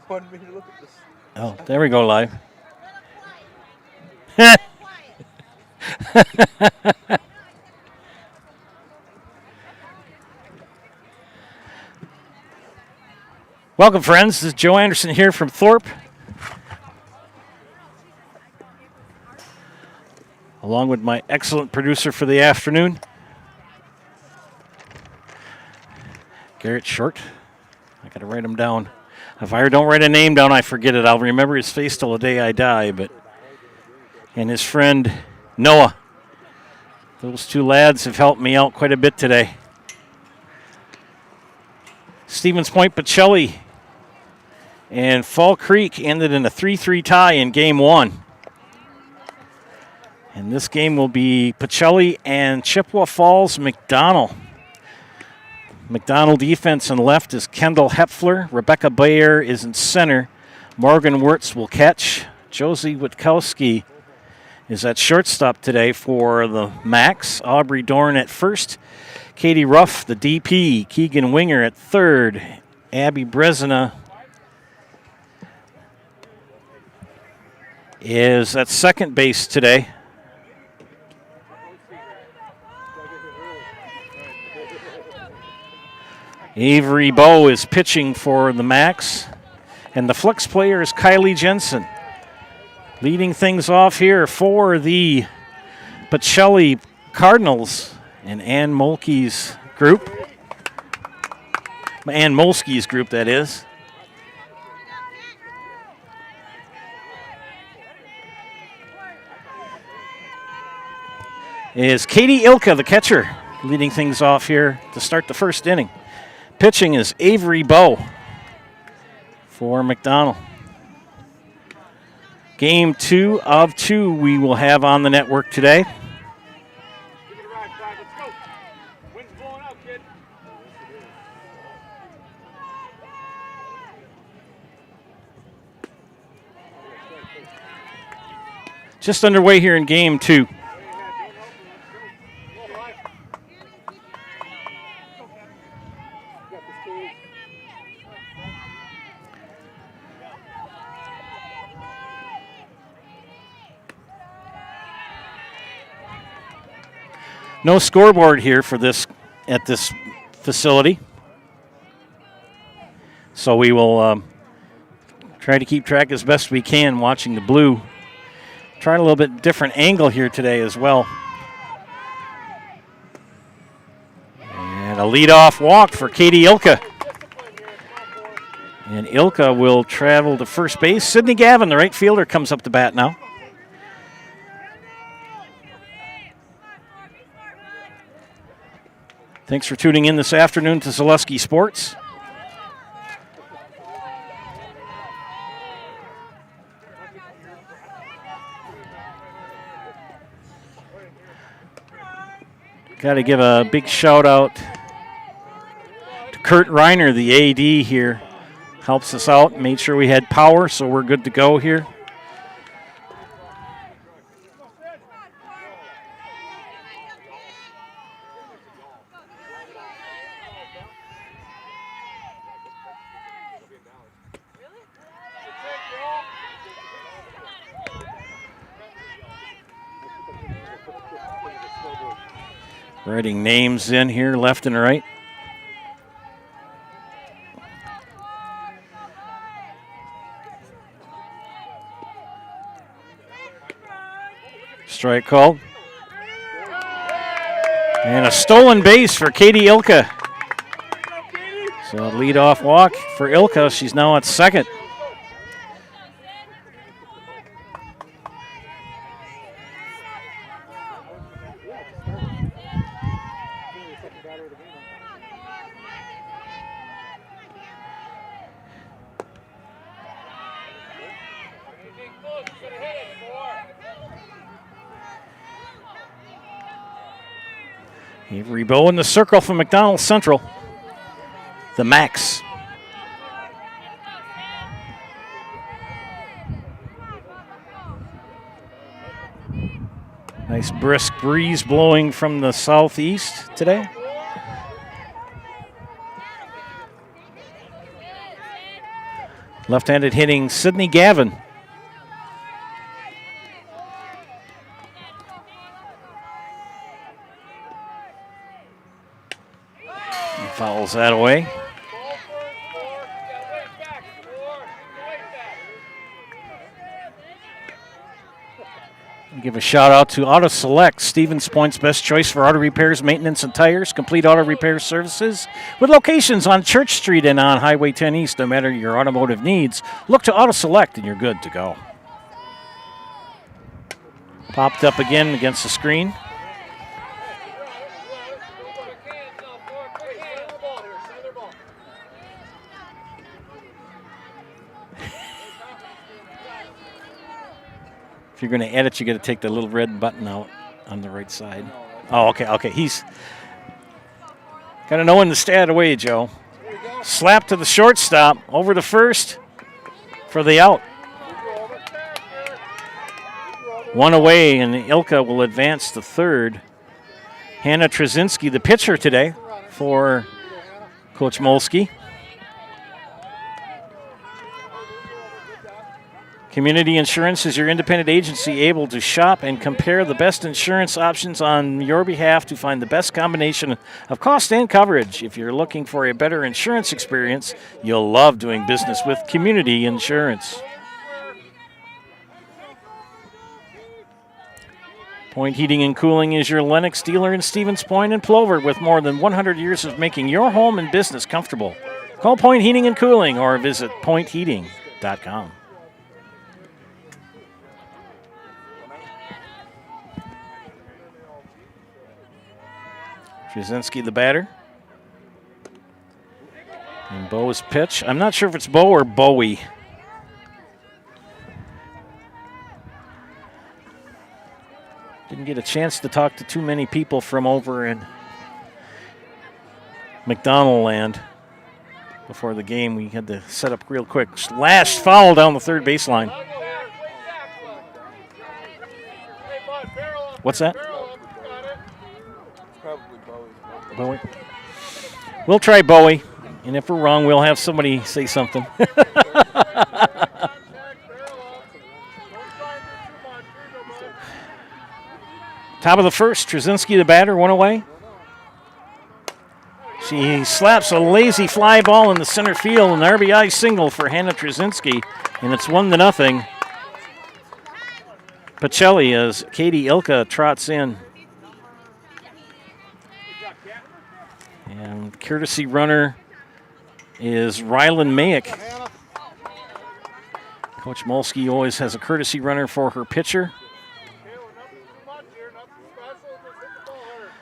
wanted me to look at this. Oh, there we go, live. Welcome, friends. This is Joe Anderson here from Thorpe, along with my excellent producer for the afternoon, Garrett Short. I got to write him down. If I don't write a name down, I forget it. I'll remember his face till the day I die. And his friend Noah. Those two lads have helped me out quite a bit today. Stevens Point, Pacelli, and Fall Creek ended in a 3-3 tie in Game 1. And this game will be Pacelli and Chippewa Falls McDonell. McDonell defense on the left is Kendall Hepfler. Rebecca Bayer is in center. Morgan Wirtz will catch. Josie Witkowski is at shortstop today for the Max. Aubrey Dorn at first. Katie Ruff, the DP. Keegan Winger at third. Abby Brezina is at second base today. Avery Bowe is pitching for the Max. And the flex player is Kylie Jensen. Leading things off here for the Pacelli Cardinals and Ann Molsky's group. Ann Molsky's group, that is. Is Katie Ilka, the catcher, leading things off here to start the first inning. Pitching is Avery Bowe for McDonell. Game 2 of 2 we will have on the network today. Just underway here in Game 2. No scoreboard here for this at this facility, so we will try to keep track as best we can watching the blue. Trying a little bit different angle here today as well. And a leadoff walk for Katie Ilka. And Ilka will travel to first base. Sydney Gavin, the right fielder, comes up to bat now. Thanks for tuning in this afternoon to Zaleski Sports. Got to give a big shout out to Kurt Reiner, the AD here. Helps us out, made sure we had power, so we're good to go here. Writing names in here, left and right. Strike called. And a stolen base for Katie Ilka. So a leadoff walk for Ilka. She's now at second. Avery Bowe in the circle from McDonell Central. The Max. Nice brisk breeze blowing from the southeast today. Left-handed hitting Sidney Gavin. He fouls that away. Give a shout out to Auto Select, Stevens Point's best choice for auto repairs, maintenance, and tires. Complete auto repair services with locations on Church Street and on Highway 10 East. No matter your automotive needs, look to Auto Select and you're good to go. Popped up again against the screen. If you're going to edit, you got to take the little red button out on the right side. Oh, okay. He's got to know when to stay out of the way, Joe. Slap to the shortstop, over to first for the out. One away, and Ilka will advance to third. Hannah Trzynski, the pitcher today for Coach Molsky. Community Insurance is your independent agency able to shop and compare the best insurance options on your behalf to find the best combination of cost and coverage. If you're looking for a better insurance experience, you'll love doing business with Community Insurance. Point Heating and Cooling is your Lennox dealer in Stevens Point and Plover with more than 100 years of making your home and business comfortable. Call Point Heating and Cooling or visit pointheating.com. Trzynski, the batter. And Bo's pitch. I'm not sure if it's Bo or Bowie. Didn't get a chance to talk to too many people from over in McDonell land before the game. We had to set up real quick. Slashed foul down the third baseline. What's that? Bowie. We'll try Bowie, and if we're wrong, we'll have somebody say something. Top of the first, Trzynski, the batter, one away. She slaps a lazy fly ball in the center field, an RBI single for Hannah Trzynski, and it's 1-0. Pacelli as Katie Ilka trots in. And courtesy runner is Rylan Mayick. Coach Molsky always has a courtesy runner for her pitcher.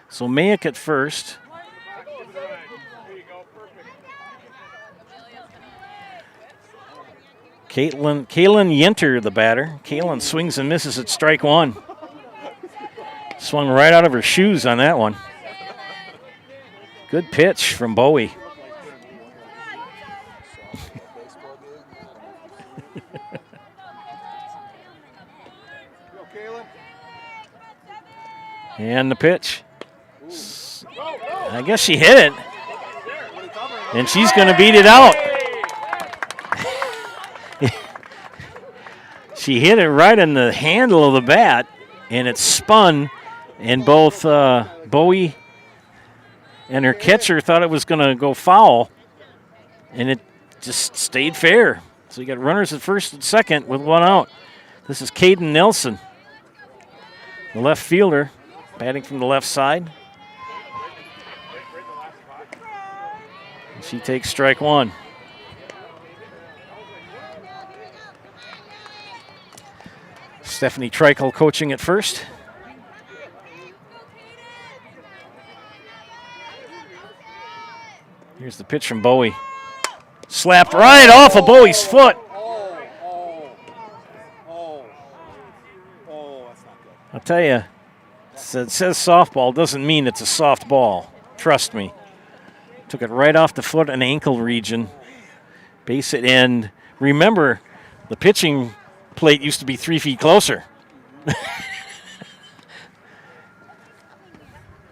So Mayick at first. Kaylin Yenter, the batter. Kaylin swings and misses at strike one. Swung right out of her shoes on that one. Good pitch from Bowie. And the pitch. I guess she hit it. And she's going to beat it out. She hit it right in the handle of the bat, and it spun, and both Bowie and her catcher thought it was going to go foul, and it just stayed fair. So you got runners at first and second with one out. This is Caden Nelson, the left fielder, batting from the left side. She takes strike one. Stephanie Treichel coaching at first. Here's the pitch from Bowie. Slapped right off of Bowie's foot. I'll tell you, it says softball doesn't mean it's a soft ball. Trust me. Took it right off the foot and ankle region. Base it in. Remember, the pitching plate used to be 3 feet closer.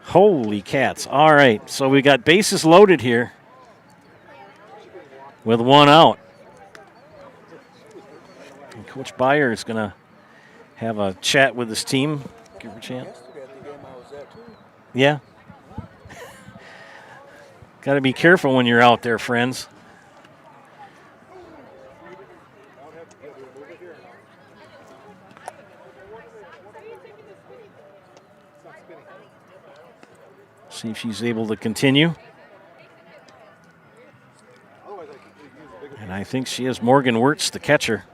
Holy cats. All right, so we got bases loaded here with one out. And Coach Byer is going to have a chat with his team. Give her a chance. Yeah. Got to be careful when you're out there, friends. See if she's able to continue. And I think she is. Morgan Wirtz, the catcher.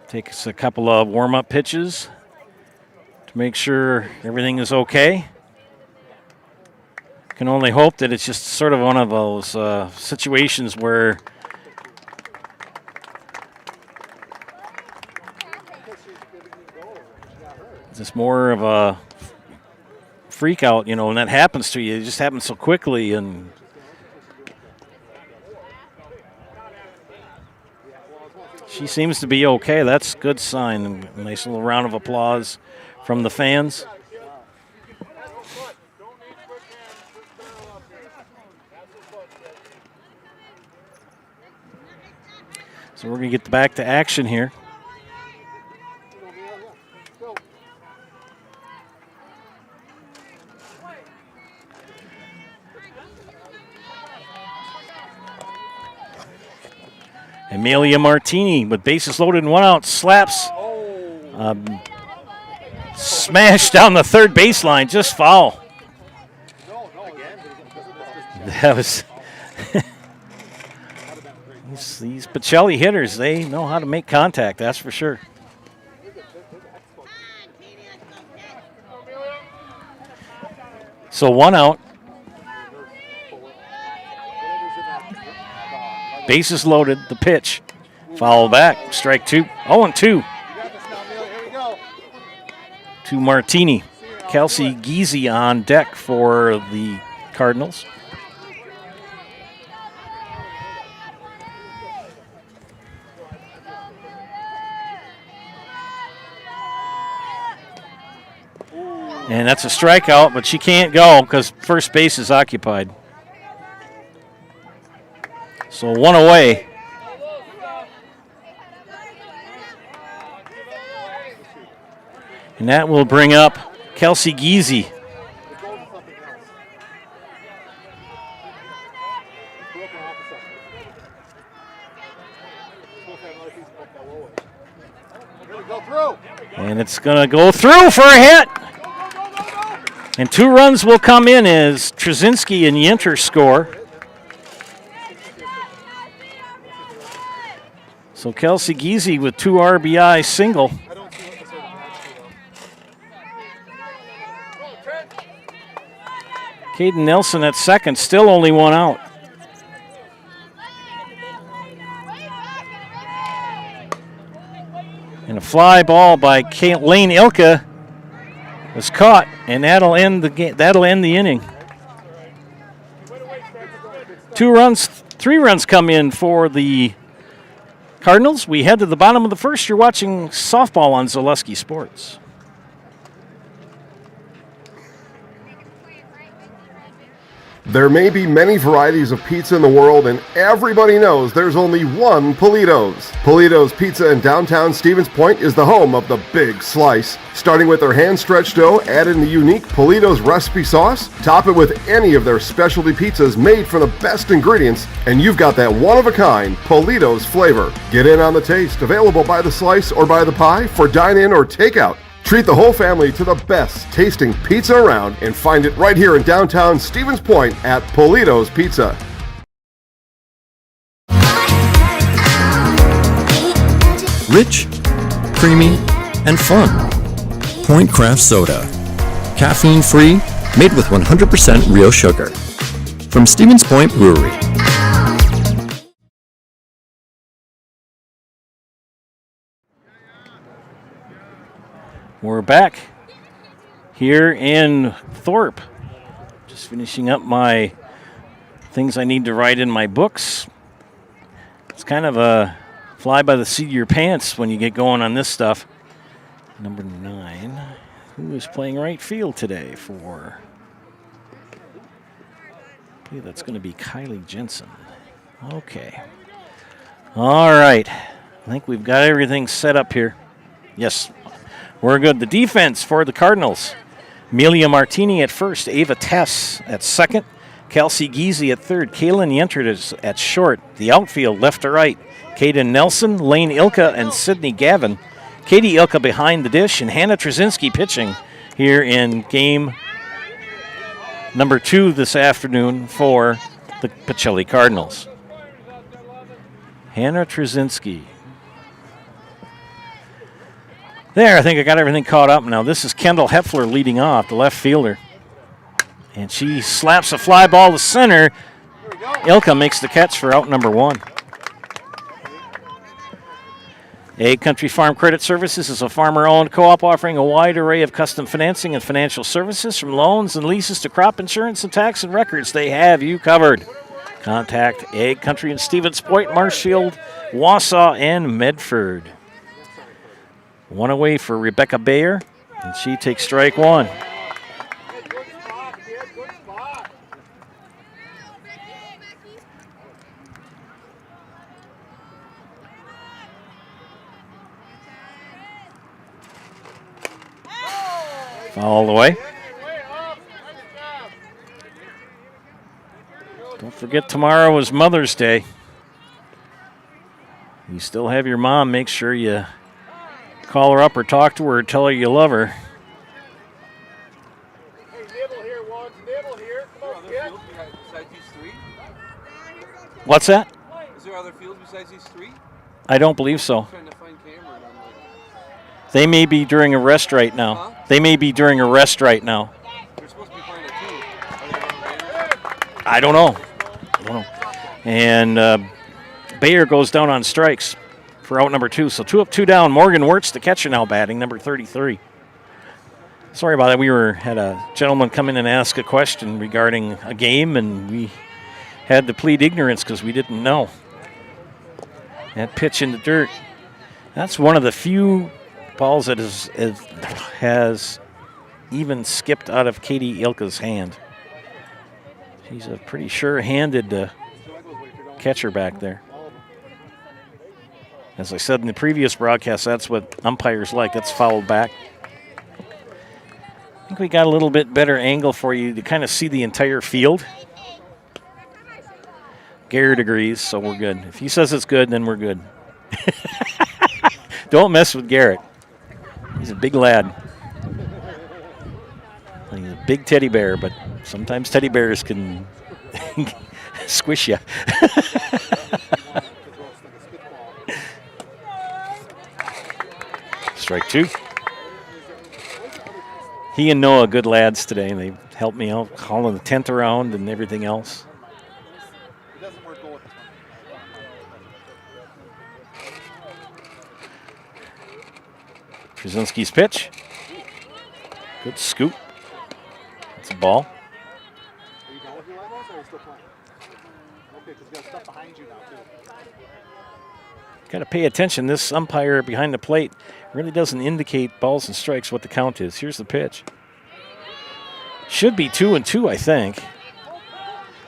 Takes a couple of warm-up pitches to make sure everything is okay. Can only hope that it's just sort of one of those situations where it's just more of a freak out, you know, and that happens to you. It just happens so quickly, and she seems to be okay. That's a good sign. A nice little round of applause from the fans. So we're going to get back to action here. Amelia Martini with bases loaded and one out, slaps, smash down the third baseline, just foul. That was these Pacelli hitters, they know how to make contact, that's for sure. So one out. Bases loaded, the pitch. Foul back, strike two. 0-2. To Martini. Kelsey Giese on deck for the Cardinals. And that's a strikeout, but she can't go because first base is occupied. So one away. And that will bring up Kelsey Giese. And it's going to go through for a hit. And 2 runs will come in as Trzynski and Yenter score. So Kelsey Giese with 2 RBI single. Caden Nelson at second, still only 1 out. And a fly ball by Lane Ilka was caught, and that'll end the game. That'll end the inning. 3 runs come in for the Cardinals. We head to the bottom of the first. You're watching softball on Zaleski Sports. There may be many varieties of pizza in the world, and everybody knows there's only one Polito's. Polito's Pizza in downtown Stevens Point is the home of the Big Slice. Starting with their hand-stretched dough, add in the unique Polito's recipe sauce, top it with any of their specialty pizzas made from the best ingredients, and you've got that one-of-a-kind Polito's flavor. Get in on the taste, available by the slice or by the pie for dine-in or takeout. Treat the whole family to the best tasting pizza around and find it right here in downtown Stevens Point at Polito's Pizza. Rich, creamy, and fun. Point Craft Soda. Caffeine-free, made with 100% real sugar. From Stevens Point Brewery. We're back. here in Thorpe. Just finishing up my things I need to write in my books. It's kind of a fly by the seat of your pants when you get going on this stuff. Number 9, who is playing right field today for... I believe that's going to be Kylie Jensen. Okay. All right. I think we've got everything set up here. Yes, we're good. The defense for the Cardinals. Amelia Martini at first. Ava Tess at second. Kelsey Giese at third. Kaylin Yentert at short. The outfield, left to right. Kaden Nelson, Lane Ilka, and Sydney Gavin. Katie Ilka behind the dish, and Hannah Trzynski pitching here in game number 2 this afternoon for the Pacelli Cardinals. Hannah Trzynski. There, I think I got everything caught up now. This is Kendall Heffler leading off, the left fielder. And she slaps a fly ball to center. Ilka makes the catch for out number 1. Egg Country Farm Credit Services is a farmer-owned co-op offering a wide array of custom financing and financial services, from loans and leases to crop insurance and tax and records. They have you covered. Contact Egg Country in Stevens Point, Marshfield, Wausau, and Medford. 1 away for Rebecca Bayer, and she takes strike 1. All the way. Don't forget tomorrow is Mother's Day. You still have your mom. Make sure you call her up or talk to her or tell her you love her. Hey, nibble here, Wons. Nibble here. Come on, kid. Besides these 3? What's that? Is there other fields besides these 3? I don't believe so. I'm trying to find Cameron. They may be during a rest right now. Huh? They may be during a rest right now. They're supposed to be playing at 2. I don't know. And Bayer goes down on strikes for out number 2. So 2 up, 2 down. Morgan Wirtz, the catcher, now batting, number 33. Sorry about that. We had a gentleman come in and ask a question regarding a game, and we had to plead ignorance because we didn't know. That pitch in the dirt. That's one of the few balls that has even skipped out of Katie Ilka's hand. She's a pretty sure-handed catcher back there. As I said in the previous broadcast, that's what umpires like. That's fouled back. I think we got a little bit better angle for you to kind of see the entire field. Garrett agrees, so we're good. If he says it's good, then we're good. Don't mess with Garrett. He's a big lad. He's a big teddy bear, but sometimes teddy bears can squish you. Strike 2. He and Noah, good lads today, and they helped me out hauling the tent around and everything else. Trzynski's pitch. Good scoop. It's a ball. Are you done with your line balls or are you still playing? Okay, because you got stuff behind you now, too. Got to pay attention. This umpire behind the plate really doesn't indicate balls and strikes what the count is. Here's the pitch. Should be 2-2, I think.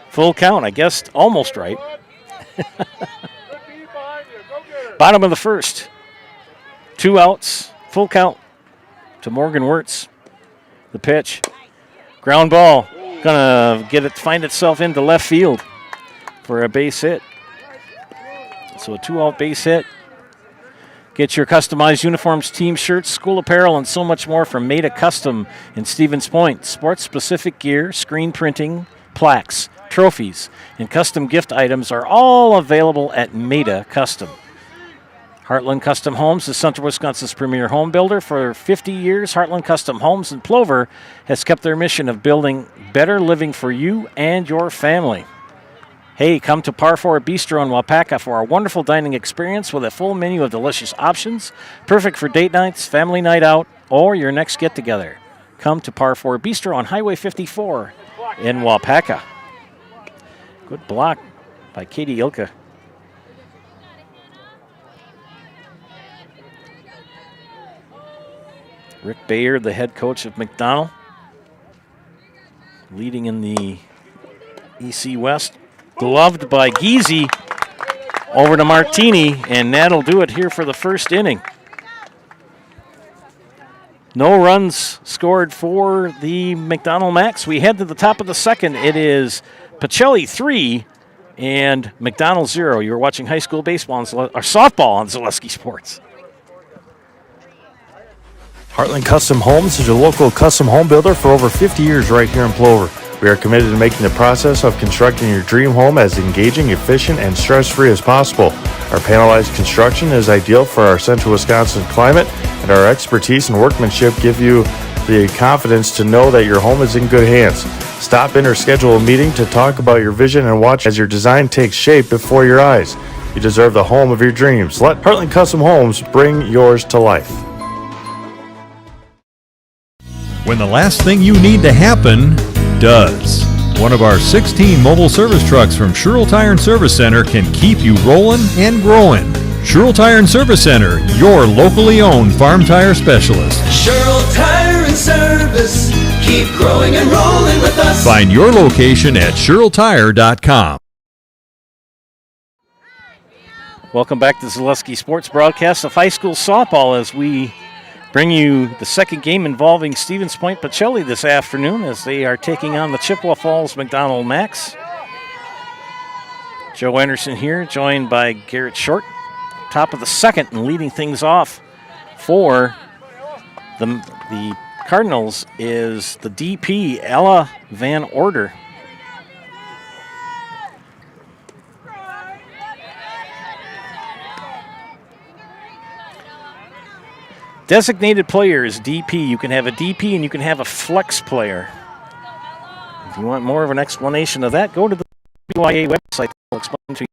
Full count, I guess, almost right. Bottom of the first. 2 outs. Full count to Morgan Wirtz. The pitch. Ground ball. Gonna find itself into left field for a base hit. So a 2-out base hit. Get your customized uniforms, team shirts, school apparel, and so much more from Maida Custom in Stevens Point. Sports-specific gear, screen printing, plaques, trophies, and custom gift items are all available at Maida Custom. Heartland Custom Homes is Central Wisconsin's premier home builder. For 50 years, Heartland Custom Homes in Plover has kept their mission of building better living for you and your family. Hey, come to Par 4 Bistro in Wapaka for a wonderful dining experience with a full menu of delicious options, perfect for date nights, family night out, or your next get-together. come to Par 4 Bistro on Highway 54 in Wapaka. Good block by Katie Ilka. Rick Bayer, the head coach of McDonell, leading in the EC West. Gloved by Geezy over to Martini, and that'll do it here for the first inning. No runs scored for the McDonell Max. We head to the top of the second. It is Pacelli 3 and McDonell 0. You're watching high school baseball or softball on Zaleski Sports. Heartland Custom Homes is your local custom home builder for over 50 years right here in Plover. We are committed to making the process of constructing your dream home as engaging, efficient, and stress-free as possible. Our panelized construction is ideal for our central Wisconsin climate, and our expertise and workmanship give you the confidence to know that your home is in good hands. Stop in or schedule a meeting to talk about your vision and watch as your design takes shape before your eyes. You deserve the home of your dreams. Let Heartland Custom Homes bring yours to life. When the last thing you need to happen does. One of our 16 mobile service trucks from Sherrill Tire and Service Center can keep you rolling and growing. Sherrill Tire and Service Center, your locally owned farm tire specialist. Sherrill Tire and Service, keep growing and rolling with us. Find your location at SherrillTire.com. Welcome back to Zaleski Sports broadcast of high school softball as we bring you the second game involving Stevens Point Pacelli this afternoon as they are taking on the Chippewa Falls McDonell Max. Joe Anderson here, joined by Garrett Short. Top of the second and leading things off for the Cardinals is the DP, Ella Van Order. Designated player is DP. You can have a DP and you can have a flex player. If you want more of an explanation of that, go to the WIAA website. I'll explain to you.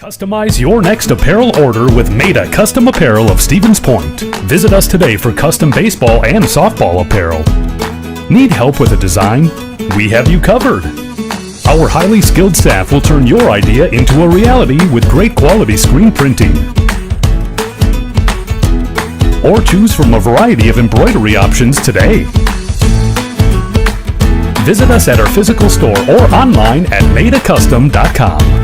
Customize your next apparel order with Maida Custom Apparel of Stevens Point. Visit us today for custom baseball and softball apparel. Need help with a design? We have you covered. Our highly skilled staff will turn your idea into a reality with great quality screen printing. Or choose from a variety of embroidery options today. Visit us at our physical store or online at maidacustom.com.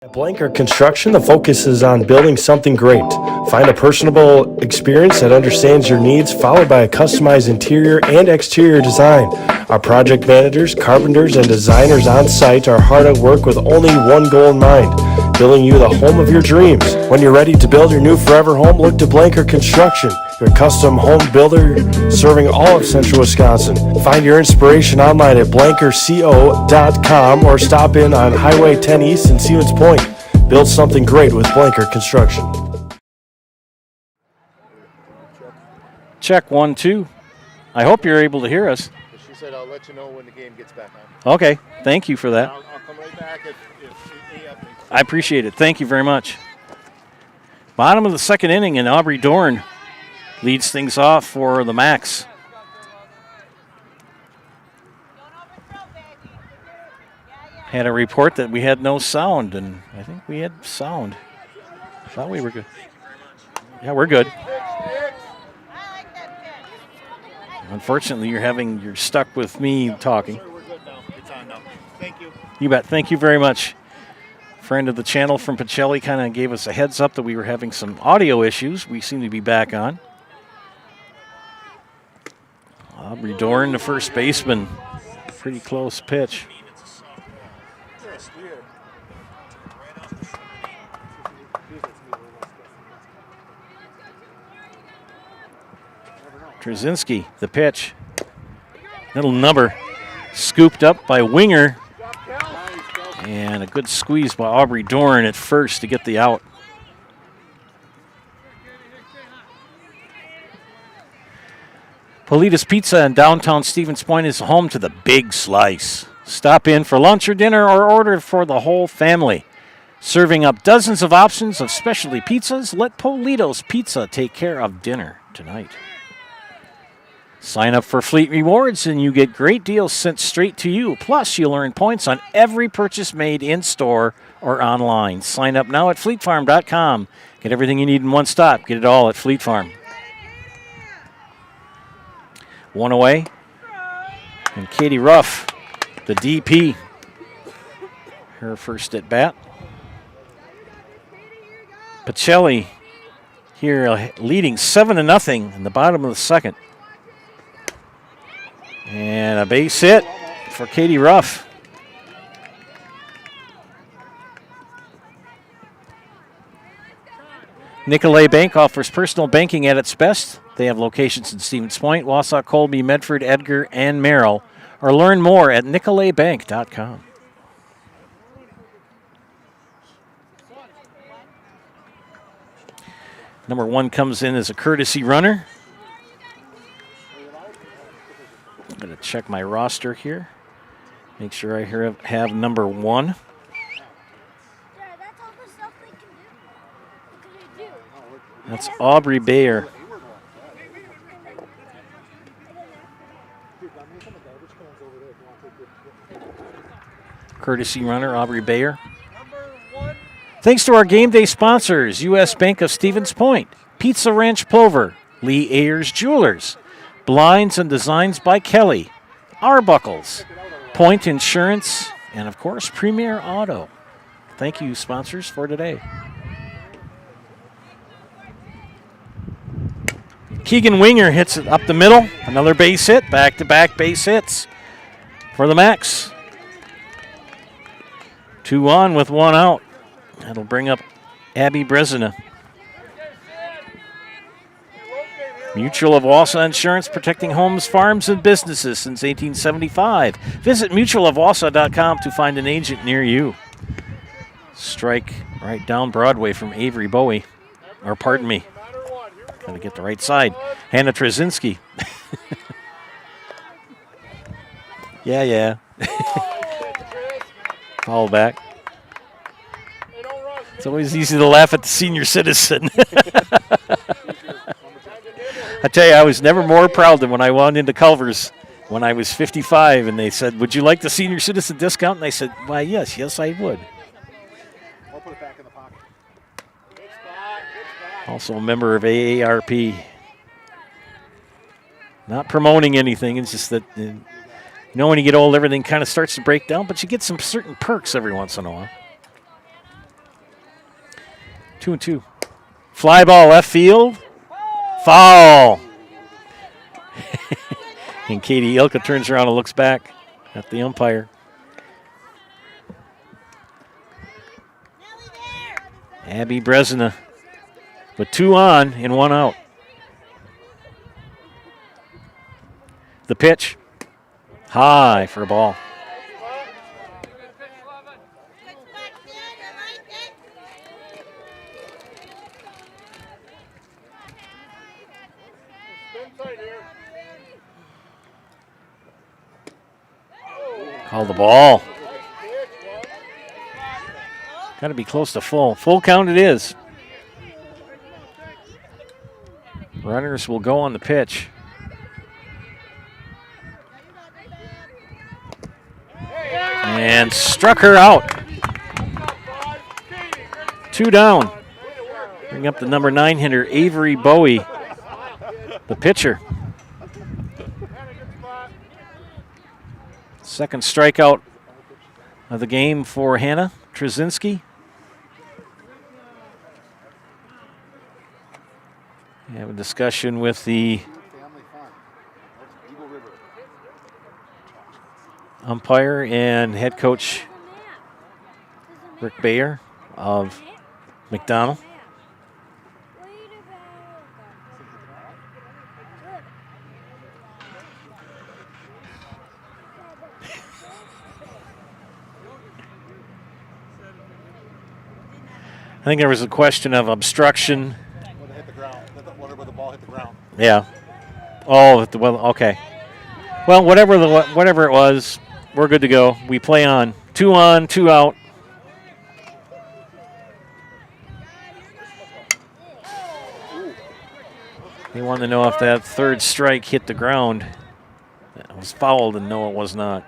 At Blanker Construction, the focus is on building something great. Find a personable experience that understands your needs, followed by a customized interior and exterior design. Our project managers, carpenters, and designers on site are hard at work with only one goal in mind: building you the home of your dreams. When you're ready to build your new forever home, look to Blanker Construction, your custom home builder serving all of central Wisconsin. Find your inspiration online at blankerco.com or stop in on Highway 10 East in Stevens Point. Build something great with Blanker Construction. Check 1, 2. I hope you're able to hear us. She said, I'll let you know when the game gets back on. Okay, thank you for that. I'll come right back if I appreciate it. Thank you very much. Bottom of the second inning, and Aubrey Dorn leads things off for the Macs. Had a report that we had no sound, and I think we had sound. Thought we were good. Yeah, we're good. Unfortunately, you're stuck with me talking. we're good now. It's on now. Thank you. You bet. Thank you very much. Friend of the channel from Pacelli kind of gave us a heads up that we were having some audio issues. We seem to be back on. Aubrey Dorn, the first baseman. Pretty close pitch. Trzynski, the pitch. Little number scooped up by Winger. And a good squeeze by Aubrey Dorn at first to get the out. Polita's Pizza in downtown Stevens Point is home to the Big Slice. Stop in for lunch or dinner or order for the whole family. Serving up dozens of options of specialty pizzas, let Polito's Pizza take care of dinner tonight. Sign up for Fleet Rewards and you get great deals sent straight to you. Plus, you'll earn points on every purchase made in-store or online. Sign up now at fleetfarm.com. Get everything you need in one stop. Get it all at Fleet Farm. One away. And Katie Ruff, the DP, her first at bat. Pacelli here leading 7-0 in the bottom of the second. And a base hit for Katie Ruff. Nicolay Bank offers personal banking at its best. They have locations in Stevens Point, Wausau, Colby, Medford, Edgar, and Merrill. Or learn more at nicolaybank.com. Number 1 comes in as a courtesy runner. I'm going to check my roster here. Make sure I have number 1. That's Aubrey Bayer. Courtesy runner, Aubrey Bayer. Thanks to our game day sponsors, U.S. Bank of Stevens Point, Pizza Ranch Plover, Lee Ayers Jewelers, Blinds and Designs by Kelly, Arbuckles, Point Insurance, and of course, Premier Auto. Thank you, sponsors, for today. Keegan Winger hits it up the middle. Another base hit, back-to-back base hits for the Macs. 2 on with 1 out. That'll bring up Abby Brezina. Mutual of Wausau Insurance, protecting homes, farms, and businesses since 1875. Visit mutualofwausau.com to find an agent near you. Strike right down Broadway from Avery Bowie. Or pardon me. Gotta get the right side. Hannah Trzynski. Yeah. Foul back. It's always easy to laugh at the senior citizen. I tell you, I was never more proud than when I went into Culver's when I was 55, and they said, "Would you like the senior citizen discount?" And I said, "Why, yes, I would." I'll put it back in the pocket. Also a member of AARP. Not promoting anything. It's just that, when you get old, everything kind of starts to break down, but you get some certain perks every once in a while. 2-2. Fly ball left field. Foul. And Katie Ilka turns around and looks back at the umpire. Abby Brezina with 2 on and 1 out. The pitch. High for a ball. Call the ball. Got to be close to full. Full count it is. Runners will go on the pitch. And struck her out. 2 down. Bring up the number 9 hitter, Avery Bowie, the pitcher. Second strikeout of the game for Hannah Trzynski. We have a discussion with the umpire and head coach Rick Bayer of McDonell. I think there was a question of obstruction. When it hit the ground, whenever the ball hit the ground. Yeah. Oh, well, okay. Well, whatever it was, we're good to go. We play on. 2 on, 2 out. They wanted to know if that third strike hit the ground. It was fouled, and no, it was not.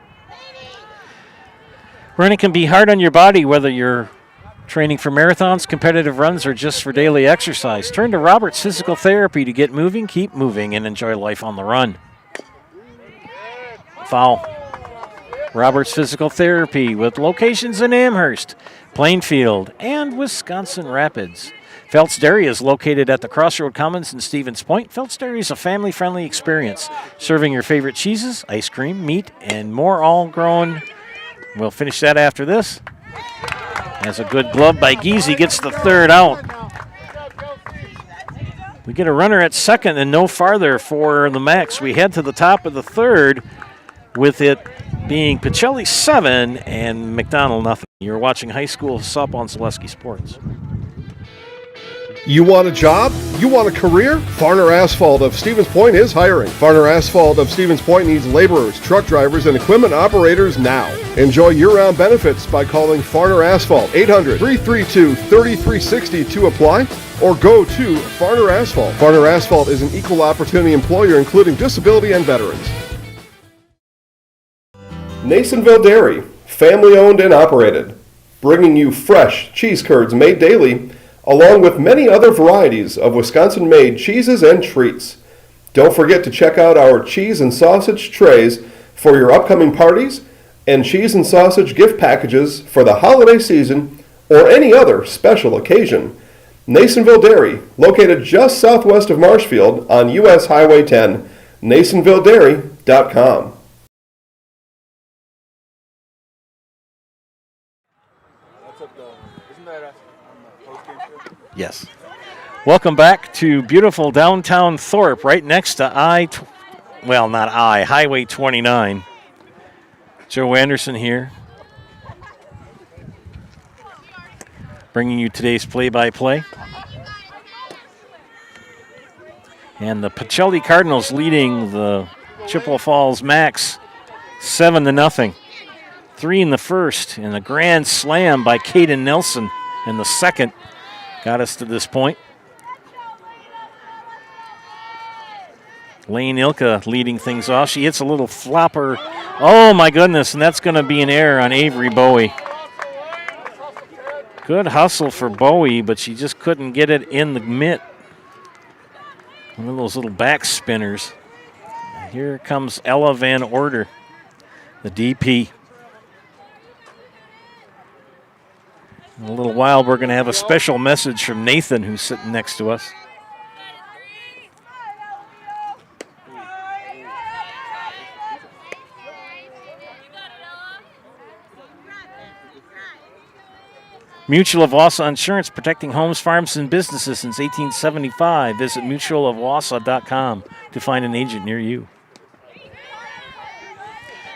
Running can be hard on your body, whether you're training for marathons, competitive runs, or just for daily exercise. Turn to Roberts Physical Therapy to get moving, keep moving, and enjoy life on the run. Foul. Roberts Physical Therapy with locations in Amherst, Plainfield, and Wisconsin Rapids. Phelps Dairy is located at the Crossroad Commons in Stevens Point. Phelps Dairy is a family-friendly experience, serving your favorite cheeses, ice cream, meat, and more, all grown. We'll finish that after this. As a good glove by Giese gets the third out. We get a runner at second and no farther for the Max. We head to the top of the third with it being Pacelli 7 and McDonell nothing. You're watching high school softball on Zaleski Sports. You want a job? You want a career? Farner Asphalt of Stevens Point is hiring. Farner Asphalt of Stevens Point needs laborers, truck drivers, and equipment operators now. Enjoy year-round benefits by calling Farner Asphalt 800-332-3360 to apply, or go to Farner Asphalt. Farner Asphalt is an equal opportunity employer including disability and veterans. Nasonville Dairy, family owned and operated, bringing you fresh cheese curds made daily, along with many other varieties of Wisconsin-made cheeses and treats. Don't forget to check out our cheese and sausage trays for your upcoming parties and cheese and sausage gift packages for the holiday season or any other special occasion. Nasonville Dairy, located just southwest of Marshfield on U.S. Highway 10, NasonvilleDairy.com. Yes. Welcome back to beautiful downtown Thorpe, right next to Highway 29. Joe Anderson here, bringing you today's play-by-play. And the Pacelli Cardinals leading the Chippewa Falls Max 7-0. 3 in the first, and a grand slam by Caden Nelson in the second got us to this point. Lane Ilka leading things off. She hits a little flopper. Oh, my goodness, and that's going to be an error on Avery Bowie. Good hustle for Bowie, but she just couldn't get it in the mitt. One of those little back spinners. Here comes Ella Van Order, the DP. In a little while, we're going to have a special message from Nathan, who's sitting next to us. Mutual of Wausau Insurance, protecting homes, farms, and businesses since 1875. Visit mutualofwausau.com to find an agent near you.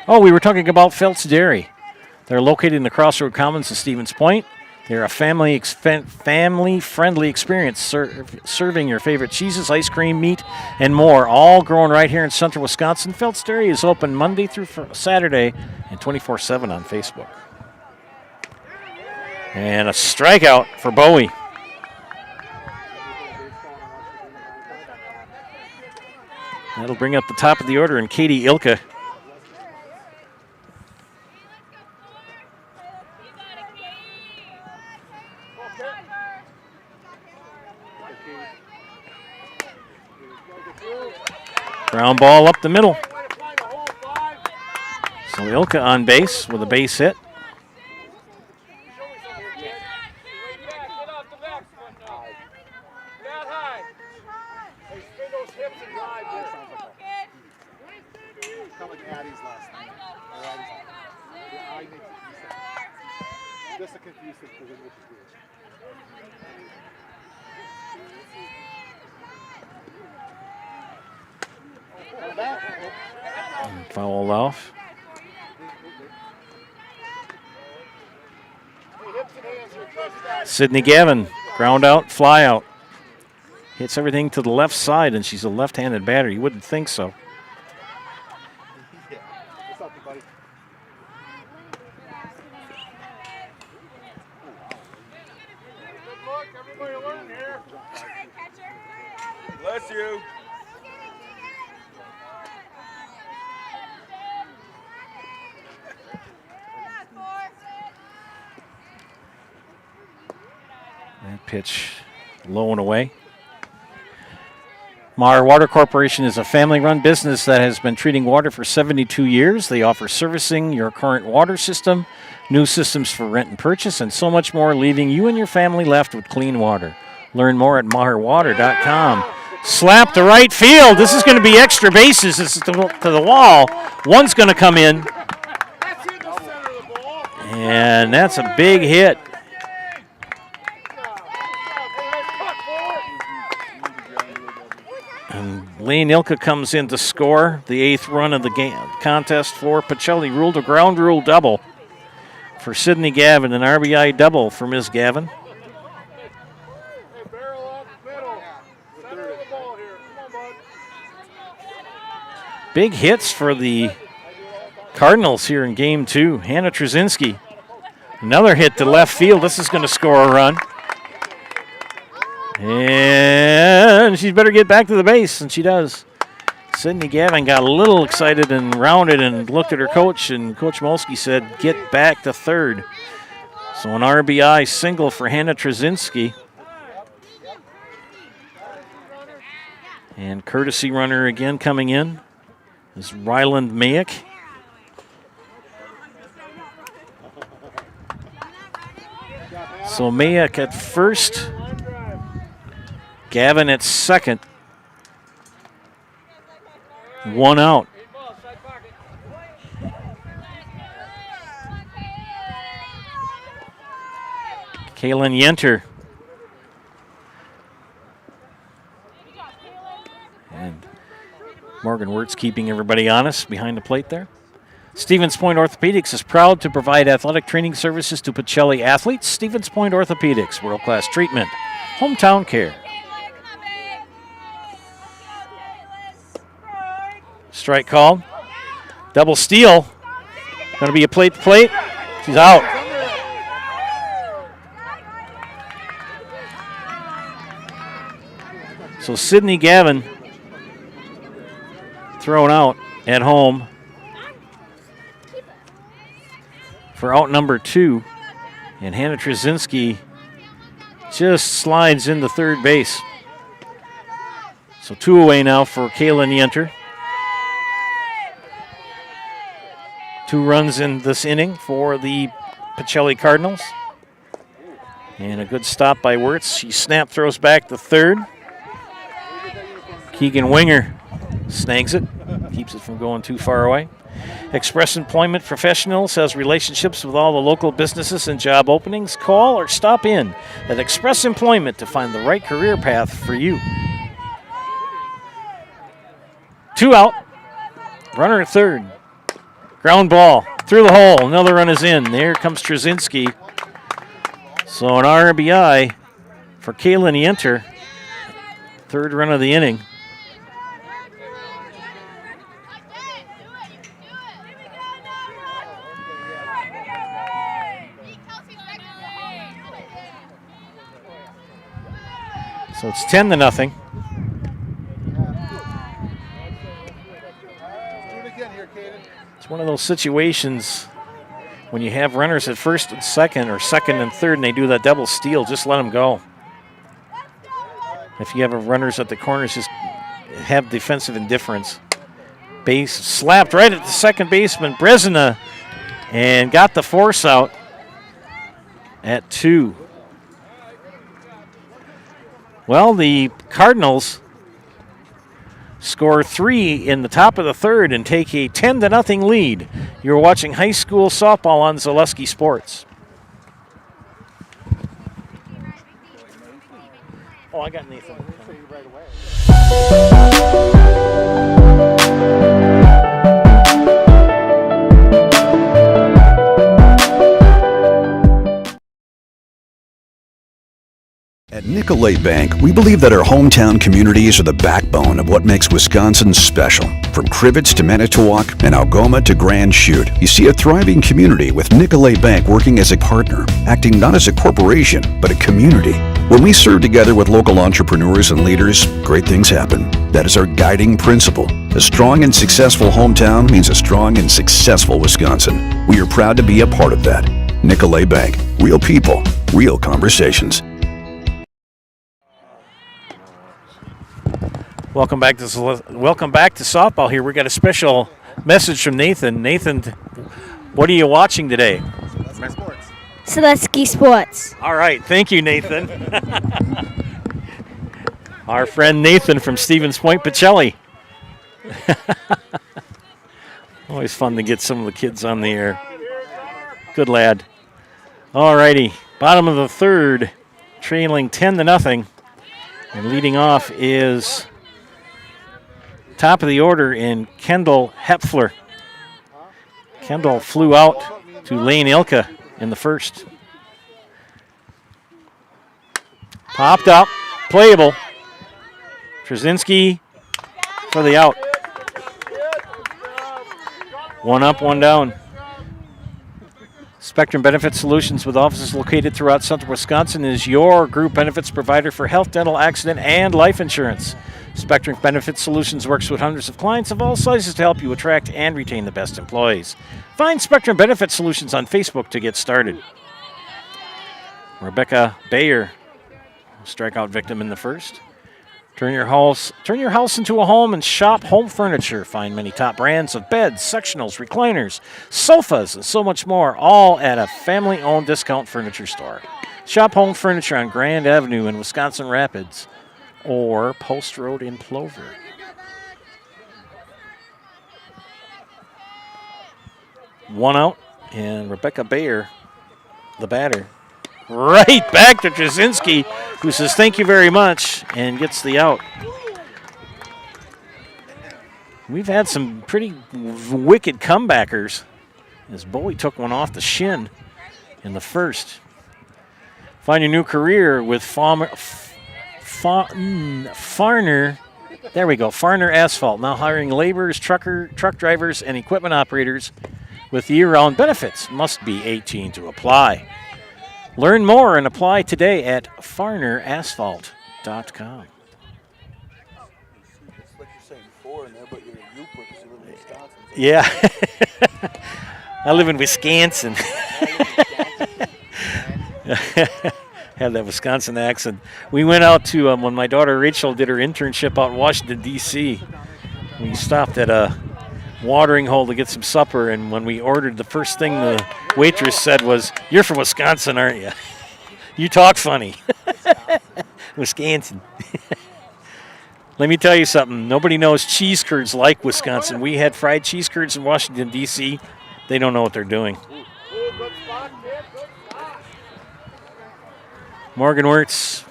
Oh, we were talking about Felt's Dairy. They're located in the Crossroad Commons of Stevens Point. They're a family-friendly experience, serving your favorite cheeses, ice cream, meat, and more, all grown right here in central Wisconsin. Felt's Dairy is open Monday through Saturday and 24/7 on Facebook. And a strikeout for Bowie. That'll bring up the top of the order, and Katie Ilka. Ground ball up the middle. So Ilka on base with a base hit. Fouled off. Sydney Gavin, ground out, fly out. Hits everything to the left side, and she's a left-handed batter. You wouldn't think so. Bless you. That pitch low and away. Maher Water Corporation is a family-run business that has been treating water for 72 years. They offer servicing your current water system, new systems for rent and purchase, and so much more, leaving you and your family left with clean water. Learn more at maherwater.com. Slap to right field. This is going to be extra bases. This is to the wall. One's going to come in. And that's a big hit. And Lane Ilka comes in to score the 8th run of the game contest for Pacelli. Ruled a ground rule double for Sydney Gavin, an RBI double for Ms. Gavin. Big hits for the Cardinals here in Game 2. Hannah Trzynski, another hit to left field. This is going to score a run. And she'd better get back to the base, and she does. Sydney Gavin got a little excited and rounded and looked at her coach, and Coach Molsky said, get back to third. So an RBI single for Hannah Trzynski. And courtesy runner again coming in is Ryland Mayak. So Mayak at first, Gavin at second. One out. Kaylin Yenter. And Morgan Wirtz keeping everybody honest behind the plate there. Stevens Point Orthopedics is proud to provide athletic training services to Pacelli athletes. Stevens Point Orthopedics, world-class treatment, hometown care. Strike called. Double steal. Going to be a plate to plate. She's out. So Sydney Gavin thrown out at home for out number 2. And Hannah Trzynski just slides into third base. So 2 away now for Kayla Nienter. 2 runs in this inning for the Pacelli Cardinals. And a good stop by Wirtz. She snap throws back to third. Keegan Winger snags it, keeps it from going too far away. Express Employment Professionals has relationships with all the local businesses and job openings. Call or stop in at Express Employment to find the right career path for you. 2 out. Runner at third. Ground ball through the hole. Another run is in. There comes Trzynski. So an RBI for Kayla Nienter. Third run of the inning. So it's 10-0. It's one of those situations when you have runners at first and second, or second and third, and they do that double steal, just let them go. If you have runners at the corners, just have defensive indifference. Base slapped right at the second baseman, Brezina, and got the force out at 2. Well, the Cardinals score 3 in the top of the third and take a 10-0 lead. You're watching high school softball on Zaleski Sports. Oh, I got Nathan. Right away. At Nicolay Bank, we believe that our hometown communities are the backbone of what makes Wisconsin special. From Crivets to Manitowoc and Algoma to Grand Chute, you see a thriving community with Nicolay Bank working as a partner, acting not as a corporation, but a community. When we serve together with local entrepreneurs and leaders, great things happen. That is our guiding principle. A strong and successful hometown means a strong and successful Wisconsin. We are proud to be a part of that. Nicolay Bank. Real people, real conversations. Welcome back to softball here. We got a special message from Nathan. Nathan, what are you watching today? Zaleski Sports. All right, thank you, Nathan. Our friend Nathan from Stevens Point, Pacelli. Always fun to get some of the kids on the air. Good lad. All righty, bottom of the third, trailing 10-0, and leading off is top of the order in Kendall Hepfler. Kendall flew out to Lane Ilka in the first. Popped up, playable. Trzynski for the out. 1 up, 1 down. Spectrum Benefit Solutions, with offices located throughout central Wisconsin, is your group benefits provider for health, dental, accident, and life insurance. Spectrum Benefit Solutions works with hundreds of clients of all sizes to help you attract and retain the best employees. Find Spectrum Benefit Solutions on Facebook to get started. Rebecca Bayer, strikeout victim in the first. Turn your house into a home and shop home furniture. Find many top brands of beds, sectionals, recliners, sofas, and so much more, all at a family-owned discount furniture store. Shop home furniture on Grand Avenue in Wisconsin Rapids or Post Road in Plover. One out, and Rebecca Bayer, the batter, right back to Trzynski, who says thank you very much and gets the out. We've had some pretty wicked comebackers as Bowie took one off the shin in the first. Find your new career with Farner There we go. Farner Asphalt now hiring laborers, truck drivers, and equipment operators with year-round benefits. Must be 18 to apply. Learn more and apply today at farnerasphalt.com. Yeah. I live in Wisconsin. Had that Wisconsin accent. We went out to, when my daughter Rachel did her internship out in Washington, D.C., we stopped at a watering hole to get some supper, and when we ordered, the first thing the waitress said was, "You're from Wisconsin, aren't you? You talk funny." Wisconsin. Let me tell you something. Nobody knows cheese curds like Wisconsin. We had fried cheese curds in Washington, D.C. They don't know what they're doing. Morgan Wirtz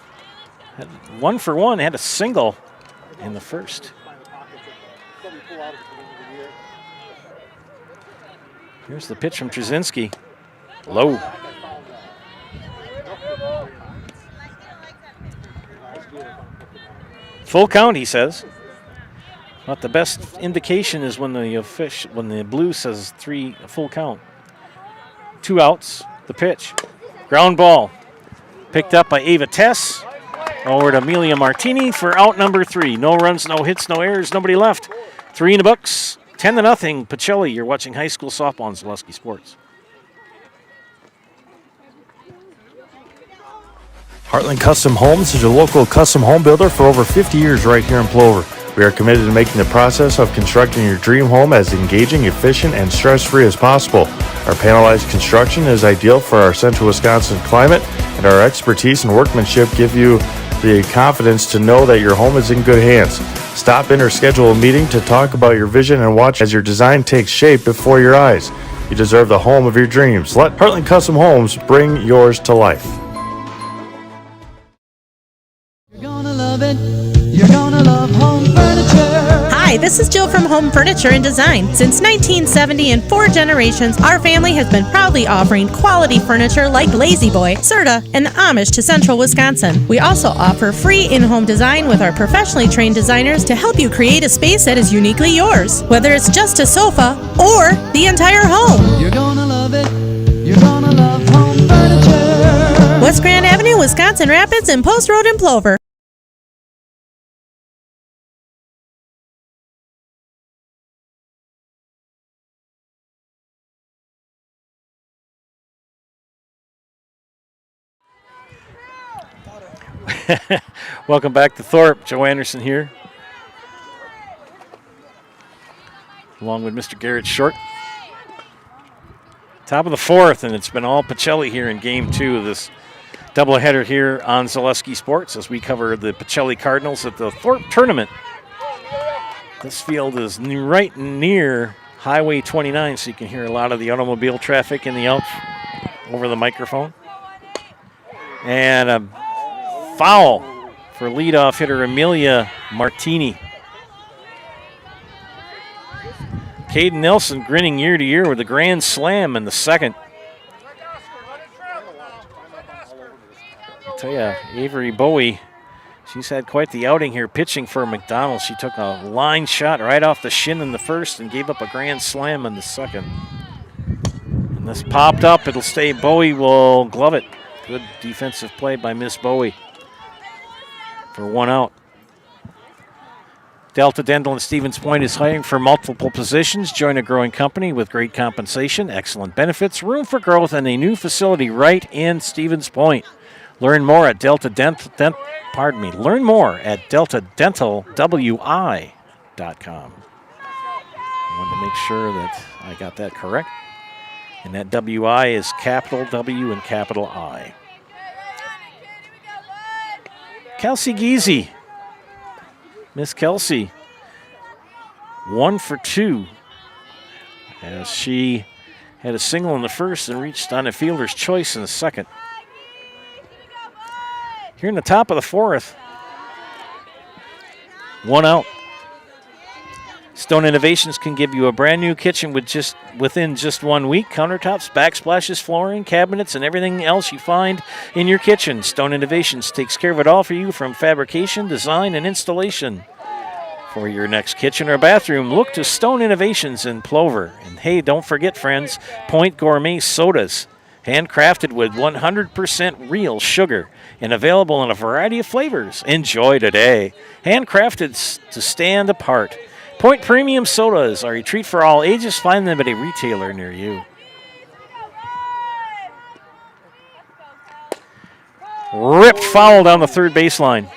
had 1 for 1, had a single in the first. Here's the pitch from Trzynski. Low. Full count, he says. But the best indication is when the blue says a full count. 2 outs, the pitch. Ground ball. Picked up by Ava Tess. Over to Amelia Martini for out number 3. No runs, no hits, no errors, nobody left. 3 in the books. 10-0. Pacelli, you're watching high school softball on Zaleski Sports. Heartland Custom Homes is your local custom home builder for over 50 years right here in Plover. We are committed to making the process of constructing your dream home as engaging, efficient, and stress-free as possible. Our panelized construction is ideal for our central Wisconsin climate, and our expertise and workmanship give you the confidence to know that your home is in good hands. Stop in or schedule a meeting to talk about your vision and watch as your design takes shape before your eyes. You deserve the home of your dreams. Let Heartland Custom Homes bring yours to life. You're gonna love it. You're gonna love home furniture. Hi, this is Jill from Home Furniture and Design. Since 1970 and 4 generations, our family has been proudly offering quality furniture like Lazy Boy, Serta, and Amish to central Wisconsin. We also offer free in-home design with our professionally trained designers to help you create a space that is uniquely yours, whether it's just a sofa or the entire home. You're gonna love it. You're gonna love home furniture. West Grand Avenue, Wisconsin Rapids, and Post Road in Plover. Welcome back to Thorpe. Joe Anderson here, along with Mr. Garrett Short. Top of the 4th, and it's been all Pacelli here in Game 2 of this doubleheader here on Zaleski Sports as we cover the Pacelli Cardinals at the Thorpe Tournament. This field is right near Highway 29, so you can hear a lot of the automobile traffic in the out over the microphone. And a foul for leadoff hitter Amelia Martini. Caden Nelson grinning year to year with a grand slam in the second. I'll tell you, Avery Bowie, she's had quite the outing here pitching for McDonell. She took a line shot right off the shin in the first and gave up a grand slam in the second. And this popped up. It'll stay. Bowie will glove it. Good defensive play by Miss Bowie for 1 out. Delta Dental in Stevens Point is hiring for multiple positions. Join a growing company with great compensation, excellent benefits, room for growth, and a new facility right in Stevens Point. Learn more at Learn more at deltadentalwi.com. I wanted to make sure that I got that correct. And that WI is capital W and capital I. Kelsey Giese. Miss Kelsey, 1 for 2, as she had a single in the first and reached on a fielder's choice in the second. Here in the top of the 4th, 1 out. Stone Innovations can give you a brand new kitchen within just 1 week. Countertops, backsplashes, flooring, cabinets, and everything else you find in your kitchen. Stone Innovations takes care of it all for you, from fabrication, design, and installation. For your next kitchen or bathroom, look to Stone Innovations in Plover. And hey, don't forget, friends, Point Gourmet Sodas, handcrafted with 100% real sugar and available in a variety of flavors. Enjoy today. Handcrafted to stand apart. Point Premium Sodas are a treat for all ages. Find them at a retailer near you. Ripped foul down the third baseline.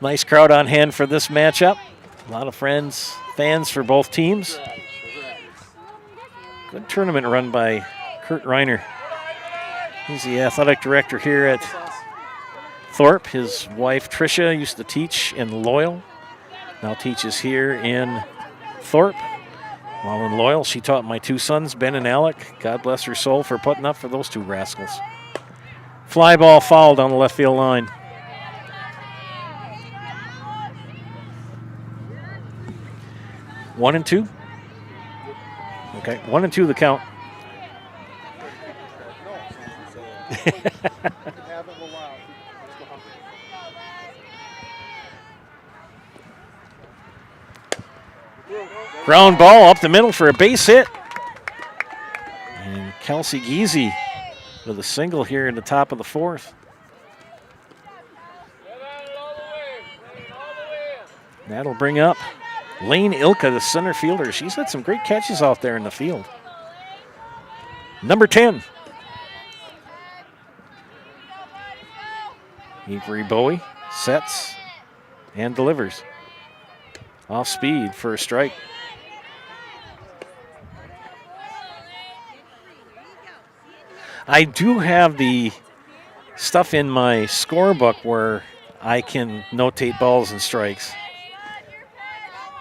Nice crowd on hand for this matchup. A lot of fans for both teams. Good tournament run by Kurt Reiner. He's the athletic director here at Thorpe. His wife Tricia used to teach in Loyal. Now teaches here in Thorpe. While in Loyal, she taught my two sons, Ben and Alec. God bless her soul for putting up for those two rascals. Fly ball foul down the left field line. One and two. Okay, 1-2 the count. Ground ball up the middle for a base hit. And Kelsey Giese with a single here in the top of the fourth. That'll bring up Lane Ilka, the center fielder. She's had some great catches out there in the field. Number 10. Avery Bowie sets and delivers. Off speed for a strike. I do have the stuff in my scorebook where I can notate balls and strikes.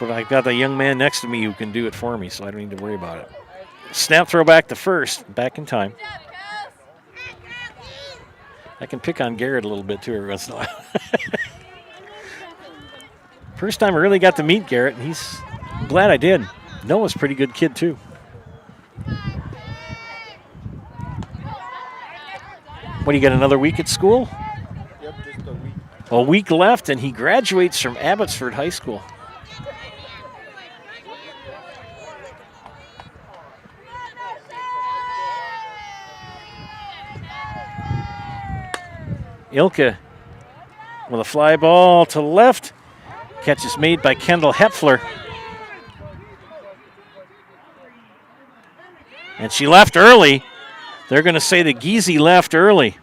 But I've got a young man next to me who can do it for me, so I don't need to worry about it. Snap throw back to first, back in time. I can pick on Garrett a little bit too every once in a while. First time I really got to meet Garrett, and I'm glad I did. Noah's a pretty good kid too. What, do you got another week at school? Yep, just a week. A week left, and he graduates from Abbotsford High School. Ilka with a fly ball to left. Catch is made by Kendall Hepfler. And she left early. They're going to say that Giese left early.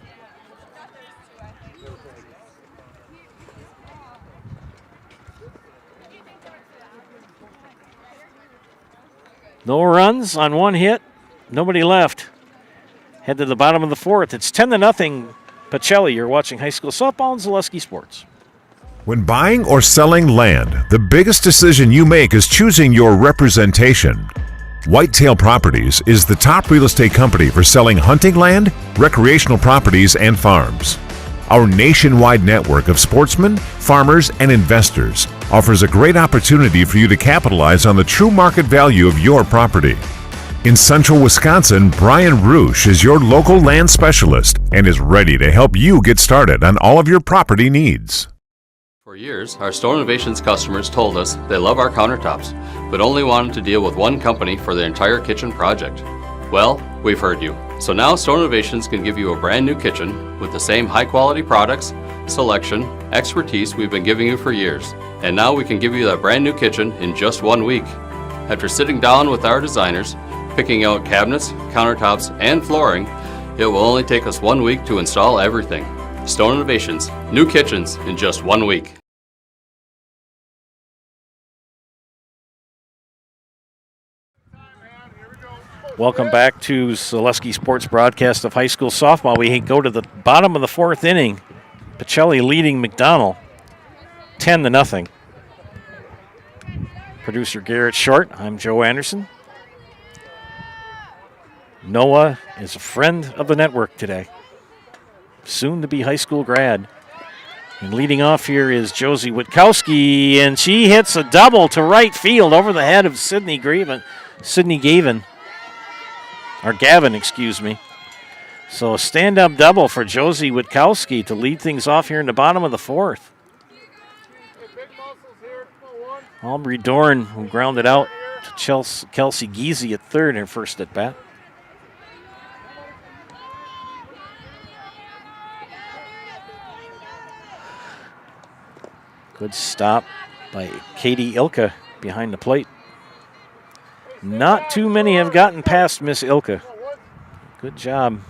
No runs on one hit. Nobody left. Head to the bottom of the fourth. It's 10-0. Pacelli, you're watching high school softball and Zaleski Sports. When buying or selling land, the biggest decision you make is choosing your representation. Whitetail Properties is the top real estate company for selling hunting land, recreational properties, and farms. Our nationwide network of sportsmen, farmers, and investors offers a great opportunity for you to capitalize on the true market value of your property. In central Wisconsin, Brian Roosh is your local land specialist and is ready to help you get started on all of your property needs. For years, our Stone Innovations customers told us they love our countertops, but only wanted to deal with one company for their entire kitchen project. Well, we've heard you. So now Stone Innovations can give you a brand new kitchen with the same high quality products, selection, expertise we've been giving you for years. And now we can give you that brand new kitchen in just 1 week. After sitting down with our designers, picking out cabinets, countertops, and flooring, it will only take us 1 week to install everything. Stone Innovations, new kitchens in just 1 week. Welcome back to Zaleski Sports broadcast of high school softball. We go to the bottom of the fourth inning. Pacelli leading McDonell 10-0. Producer Garrett Short. I'm Joe Anderson. Noah is a friend of the network today. Soon to be high school grad. And leading off here is Josie Witkowski, and she hits a double to right field over the head of Sydney Gavin. or Gavin, excuse me. So a stand-up double for Josie Witkowski to lead things off here in the bottom of the fourth. Aubrey Dorn, who grounded out to Kelsey Giese at third and first at bat. Good stop by Katie Ilka behind the plate. Not too many have gotten past Miss Ilka. Good job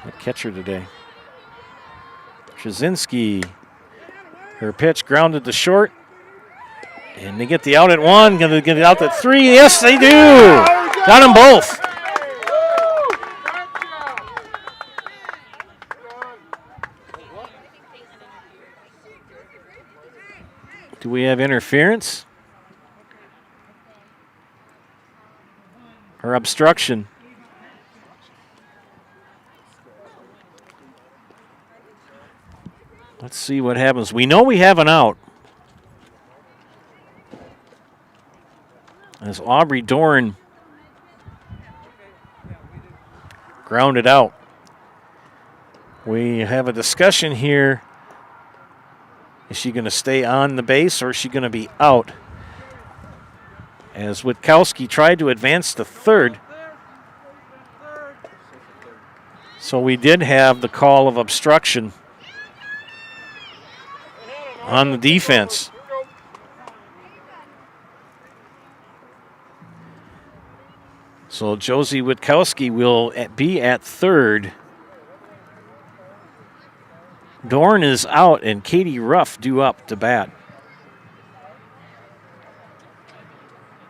at catcher today. Trzynski, her pitch grounded to short. And they get the out at one, going to get it out at three. Yes, they do. Got them both. Do we have interference? Or obstruction? Let's see what happens. We know we have an out. As Aubrey Dorn grounded out. We have a discussion here. Is she going to stay on the base or is she going to be out? As Witkowski tried to advance to third. So we did have the call of obstruction on the defense. So Josie Witkowski will be at third. Dorn is out and Katie Ruff due up to bat.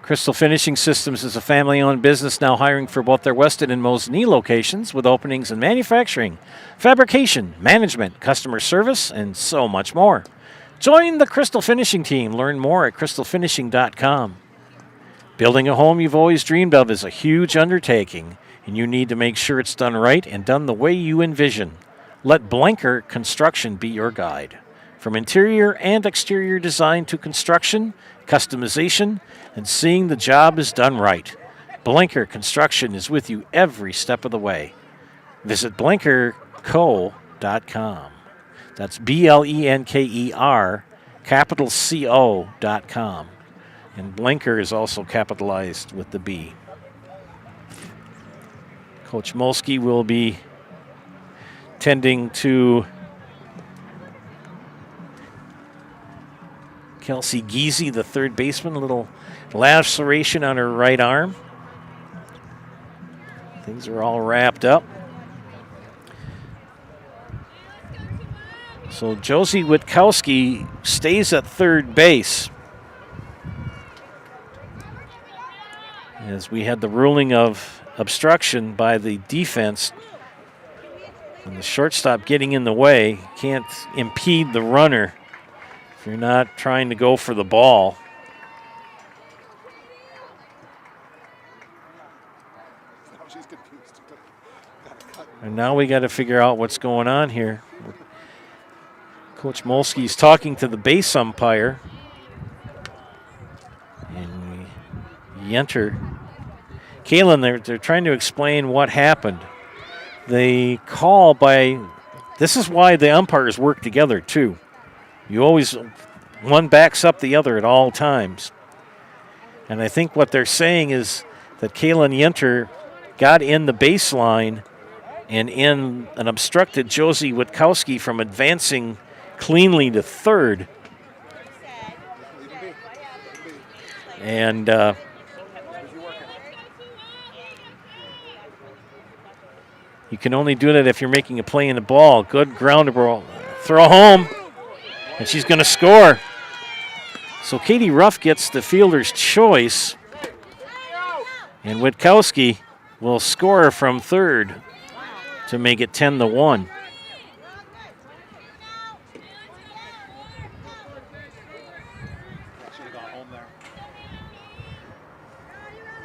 Crystal Finishing Systems is a family-owned business now hiring for both their Weston and Mosinee locations with openings in manufacturing, fabrication, management, customer service, and so much more. Join the Crystal Finishing team. Learn more at crystalfinishing.com. Building a home you've always dreamed of is a huge undertaking, and you need to make sure it's done right and done the way you envision. Let Blanker Construction be your guide. From interior and exterior design to construction, customization, and seeing the job is done right. Blanker Construction is with you every step of the way. Visit blankerco.com. That's BLENKER, capital CO.com. And Blanker is also capitalized with the B. Coach Molsky will be tending to Kelsey Giese, the third baseman, a little laceration on her right arm. Things are all wrapped up. So Josie Witkowski stays at third base. As we had the ruling of obstruction by the defense. And the shortstop getting in the way can't impede the runner if you're not trying to go for the ball. And now we got to figure out what's going on here. Coach Molsky's talking to the base umpire. And Yenter. Kaylin, they're trying to explain what happened. The call by, this is why the umpires work together too. You always, one backs up the other at all times. And I think what they're saying is that Kaylin Yenter got in the baseline and in an obstructed Josie Witkowski from advancing cleanly to third. And you can only do that if you're making a play in the ball. Good ground ball. Throw home. And she's going to score. So Katie Ruff gets the fielder's choice. And Witkowski will score from third to make it 10-1.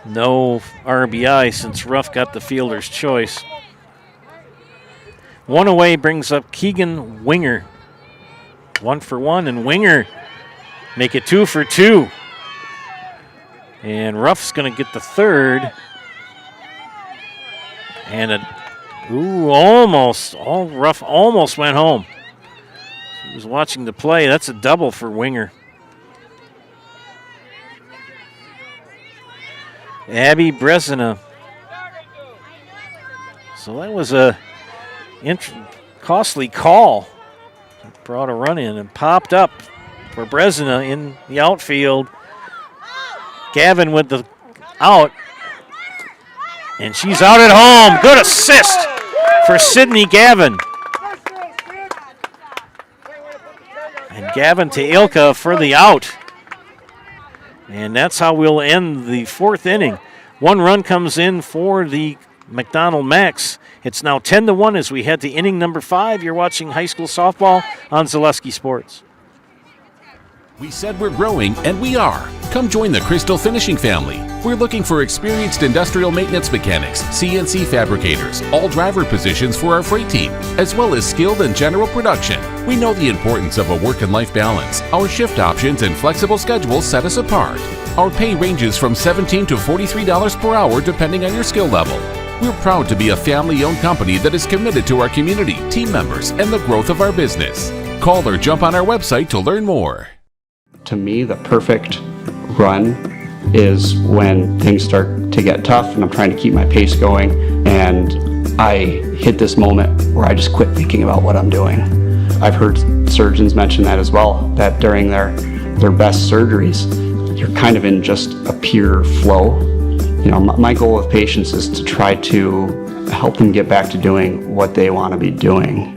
No RBI since Ruff got the fielder's choice. One away brings up Keegan Winger. 1 for 1, and Winger make it 2 for 2. And Ruff's going to get the third. And Ruff almost went home. He was watching the play. That's a double for Winger. Abby Brezina. So that was a costly call. Brought a run in and popped up for Brezina in the outfield. Gavin with the out. And she's out at home. Good assist for Sydney Gavin. And Gavin to Ilka for the out. And that's how we'll end the fourth inning. One run comes in for the McDonell Max. It's now 10-1 as we head to inning number 5. You're watching high school softball on Zaleski Sports. We said we're growing, and we are. Come join the Crystal Finishing family. We're looking for experienced industrial maintenance mechanics, CNC fabricators, all driver positions for our freight team, as well as skilled and general production. We know the importance of a work and life balance. Our shift options and flexible schedules set us apart. Our pay ranges from $17 to $43 per hour depending on your skill level. We're proud to be a family-owned company that is committed to our community, team members, and the growth of our business. Call or jump on our website to learn more. To me, the perfect run is when things start to get tough and I'm trying to keep my pace going and I hit this moment where I just quit thinking about what I'm doing. I've heard surgeons mention that as well, that during their best surgeries, you're kind of in just a pure flow. You know, my goal with patients is to try to help them get back to doing what they want to be doing.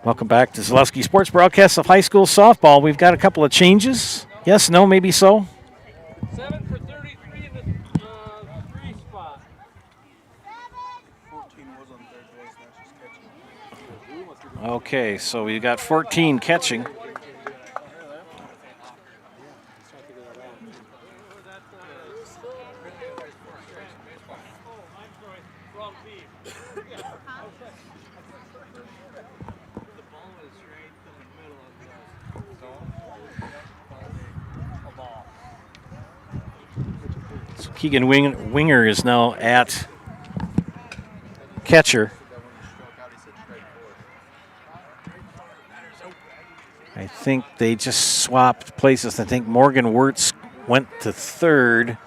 Welcome back to Zaleski Sports broadcast of high school softball. We've got a couple of changes. Yes, no, maybe so. 7 for 33 in the 3 spot. 14 was on third base, now she's catching. Okay, so we got 14 catching. So Keegan Winger is now at catcher. I think they just swapped places. I think Morgan Wirtz went to third.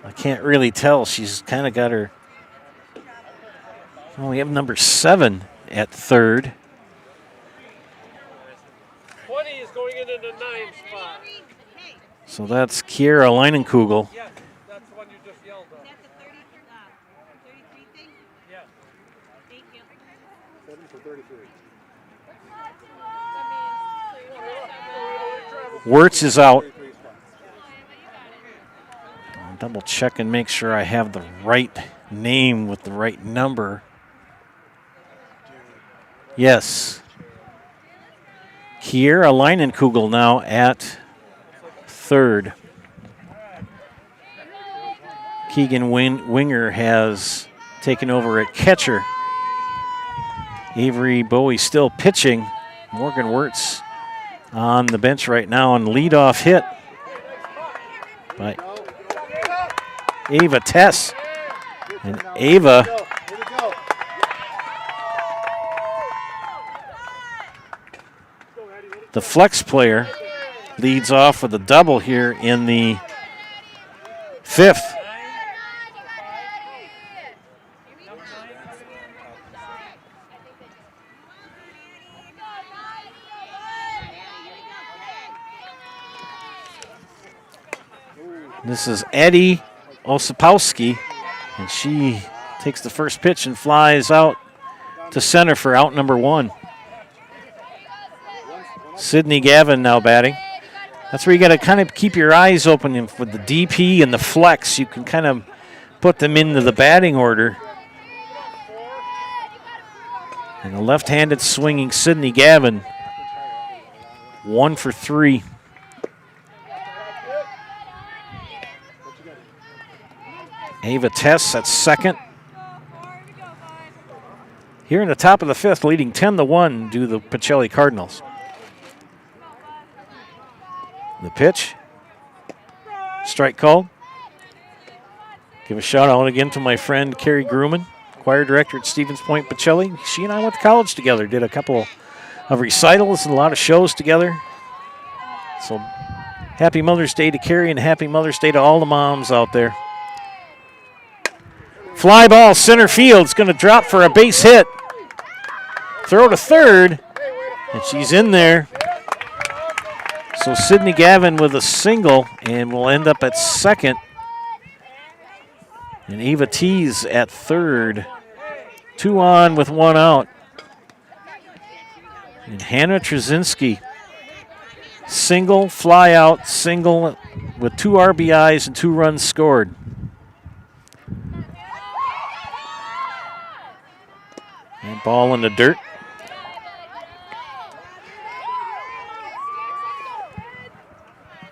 I can't really tell. She's kind of got her. Well, we have number 7 at third. 20 is going into the 9 spot. So that's Kiera Leinenkugel. Yes, that's the one you just yelled on. That's a 33 thing? Yes. Thank you. 7 for 33. Wirtz is out. I'll double check and make sure I have the right name with the right number. Yes. Kiera Leinenkugel now at third. Keegan Winger has taken over at catcher. Avery Bowie still pitching. Morgan Wirtz on the bench right now and leadoff hit by Ava Tess. And Ava the flex player leads off with a double here in the 5th. This is Eddie Osipowski, and she takes the first pitch and flies out to center for out number 1. Sydney Gavin now batting. That's where you got to kind of keep your eyes open with the DP and the flex. You can kind of put them into the batting order. And the left-handed swinging Sydney Gavin, 1 for 3. Ava Tess at second. Here in the top of the fifth, leading 10-1 do the Pacelli Cardinals. The pitch. Strike called. Give a shout out again to my friend Carrie Grumman, choir director at Stevens Point Pacelli. She and I went to college together, did a couple of recitals and a lot of shows together. So happy Mother's Day to Carrie and happy Mother's Day to all the moms out there. Fly ball center field. It's going to drop for a base hit. Throw to third, and she's in there. So Sydney Gavin with a single, and will end up at second. And Ava Tees at third. 2 on with 1 out. And Hannah Trzynski, single, fly out, single with 2 RBIs and 2 runs scored. And ball in the dirt.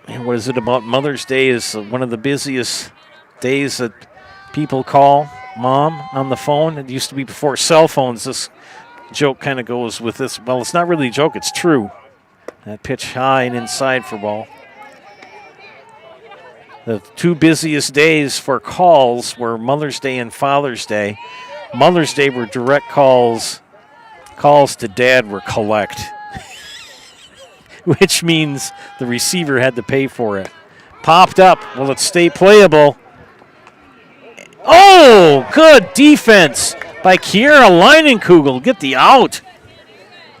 And what is it about Mother's Day is one of the busiest days that people call mom on the phone. It used to be before cell phones. This joke kind of goes with this. Well, it's not really a joke. It's true. That pitch high and inside for ball. The 2 busiest days for calls were Mother's Day and Father's Day. Mother's Day were direct calls. Calls to dad were collect. Which means the receiver had to pay for it. Popped up. Will it stay playable? Oh, good defense by Kiera Leinenkugel. Get the out.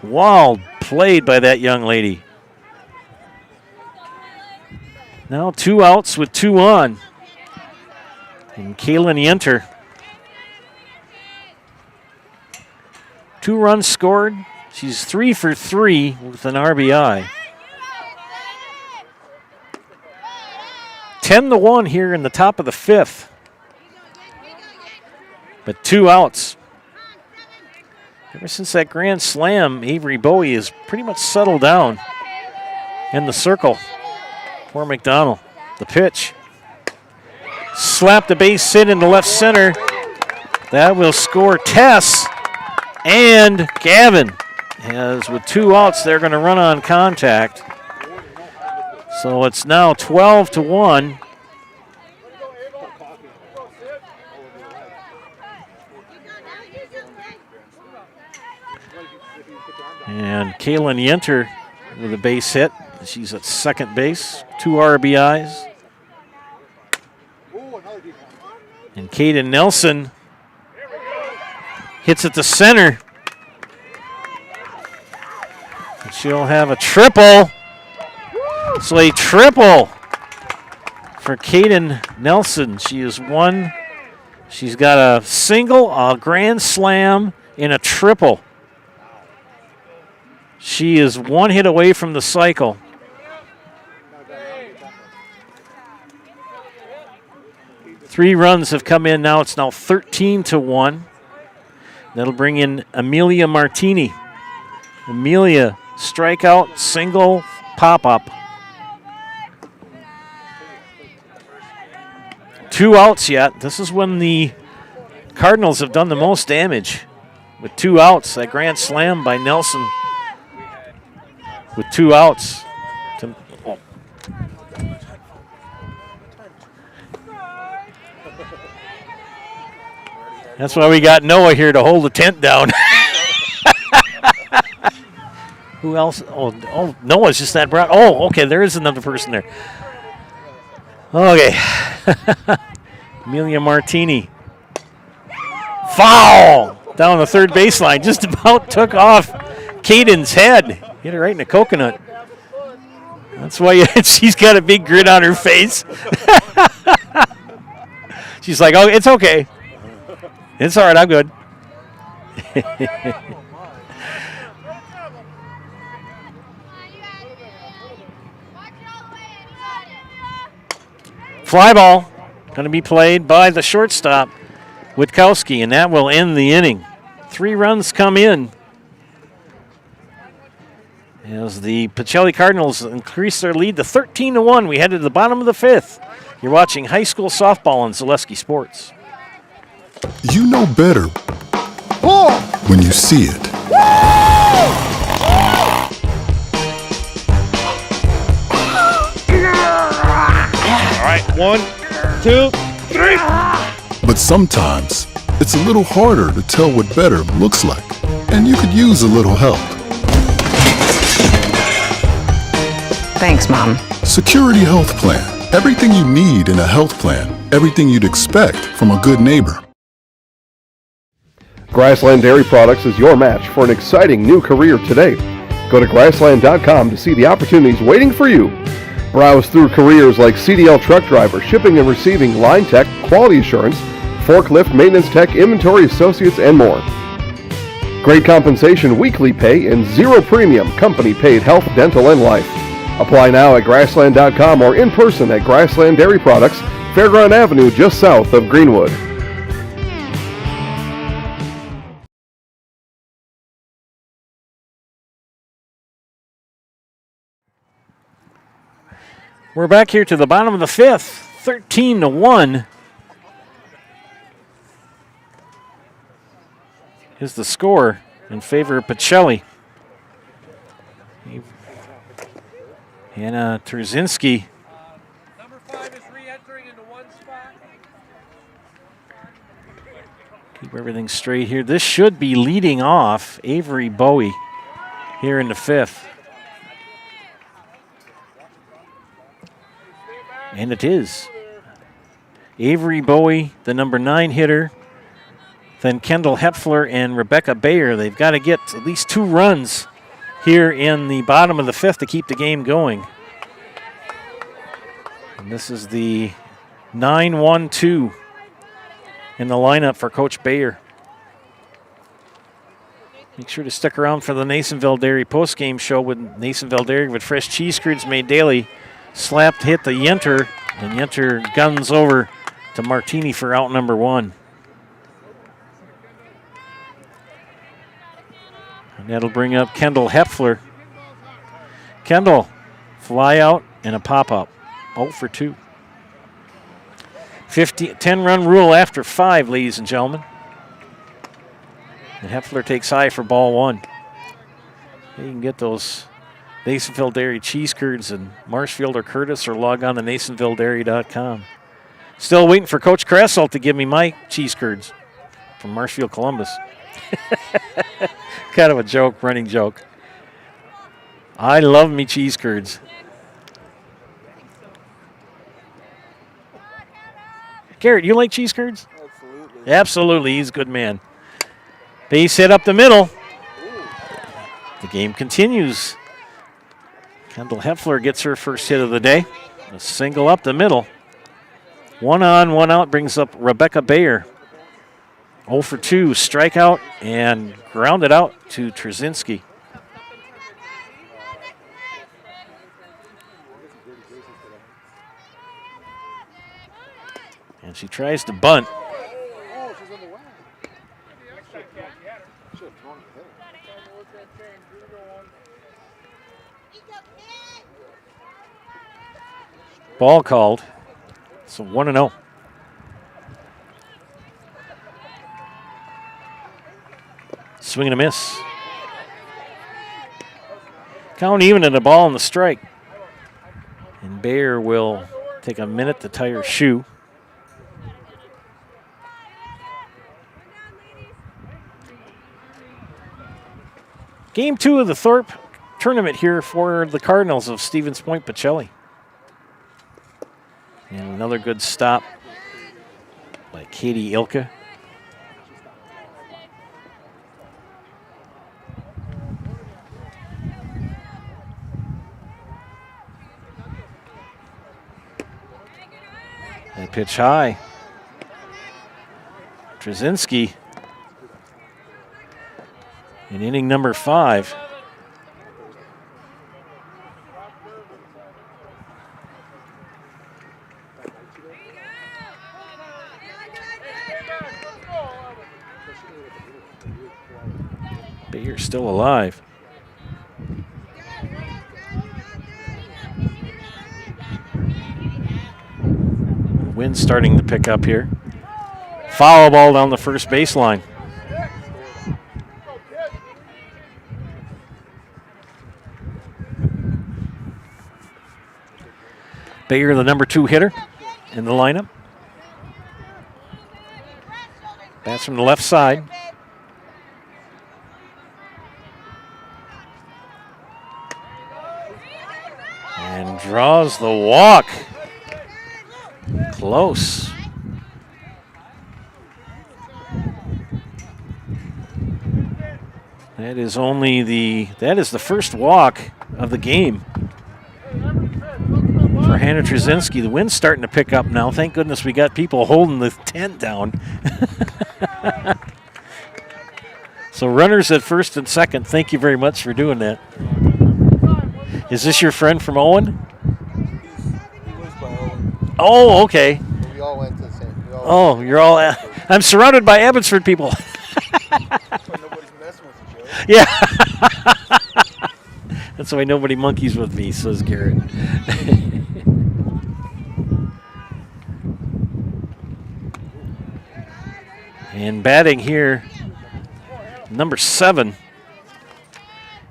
Well played by that young lady. Now 2 outs with 2 on. And Kaylin Yenter. 2 runs scored. She's 3 for 3 with an RBI. 10-1 here in the top of the fifth. But 2 outs. Ever since that grand slam, Avery Bowie has pretty much settled down in the circle for McDonell. The pitch. Slapped the base hit into left center. That will score Tess and Gavin. As with 2 outs, they're going to run on contact. So it's now 12-1. And Kaylin Yenter with a base hit. She's at second base. 2 RBIs. And Kaden Nelson hits at the center. And she'll have a triple. So a triple for Kaden Nelson. She is 1. She's got a single, a grand slam, and a triple. She is 1 hit away from the cycle. Three runs have come in now. It's now 13-1. That'll bring in Amelia Martini. Amelia, strikeout, single, pop-up. 2 outs yet. This is when the Cardinals have done the most damage. With 2 outs, that grand slam by Nelson. With 2 outs. That's why we got Noah here to hold the tent down. Who else? Oh, Noah's just that broad. Oh, okay, there is another person there. Okay. Amelia Martini. Foul! Down the third baseline. Just about took off Caden's head. Hit her right in the coconut. That's why she's got a big grin on her face. She's like, oh, it's okay. It's all right, I'm good. Fly ball going to be played by the shortstop, Witkowski, and that will end the inning. 3 runs come in as the Pacelli Cardinals increase their lead to 13-1. We head to the bottom of the fifth. You're watching high school softball on Zaleski Sports. You know better when you see it. All right, 1, 2, 3. But sometimes it's a little harder to tell what better looks like, and you could use a little help. Thanks, Mom. Security Health Plan. Everything you need in a health plan. Everything you'd expect from a good neighbor. Grassland Dairy Products is your match for an exciting new career today. Go to grassland.com to see the opportunities waiting for you. Browse through careers like CDL truck driver, shipping and receiving, line tech, quality assurance, forklift, maintenance tech, inventory associates, and more. Great compensation, weekly pay, and zero premium company paid health, dental, and life. Apply now at grassland.com or in person at Grassland Dairy Products, Fairground Avenue, just south of Greenwood. We're back here to the bottom of the 5th, 13-1. Is the score in favor of Pacelli. Hannah Trzynski. Number 5 is re-entering into one spot. Keep everything straight here. This should be leading off Avery Bowie here in the 5th. And it is. Avery Bowie, the number 9 hitter. Then Kendall Hepfler and Rebecca Bayer. They've got to get at least 2 runs here in the bottom of the 5th to keep the game going. And this is the 9-1-2 in the lineup for Coach Bayer. Make sure to stick around for the Nasonville Dairy postgame show with Nasonville Dairy with fresh cheese curds made daily. Slapped hit the Yenter, and Yenter guns over to Martini for out number 1. And that'll bring up Kendall Hepfler. Kendall, fly out and a pop-up. 0 for 2. 10-run rule after 5, ladies and gentlemen. And Hepfler takes high for ball 1. You can get those Nasonville Dairy cheese curds in Marshfield or Curtis, or log on to NasonvilleDairy.com. Still waiting for Coach Kressel to give me my cheese curds from Marshfield, Columbus. Kind of a joke, running joke. I love me cheese curds. Garrett, you like cheese curds? Absolutely. Absolutely, he's a good man. Base hit up the middle. The game continues. Kendall Hepfler gets her first hit of the day. A single up the middle. 1 on, 1 out brings up Rebecca Bayer. 0 for 2, strikeout, and grounded out to Trzynski. And she tries to bunt. Ball called. So 1-0. Swing and a miss. Count even at a ball and the strike. And Bayer will take a minute to tie her shoe. Game 2 of the Thorpe tournament here for the Cardinals of Stevens Point Pacelli. And another good stop by Katie Ilka. That pitch high. Trzynski in inning number 5. Bayer's still alive. Wind's starting to pick up here. Foul ball down the first baseline. Bayer, the number 2 hitter in the lineup. Bats from the left side. And draws the walk. Close. That is the first walk of the game for Hannah Trzynski. The wind's starting to pick up now. Thank goodness we got people holding the tent down. So runners at first and second, thank you very much for doing that. Is this your friend from Owen? He lives by Owen. Oh, okay. We all went to the same. Oh, you're all. I'm surrounded by Abbotsford people. Nobody's messing with you, Joe. Yeah. That's why nobody monkeys with me, says Garrett. And batting here, number 7,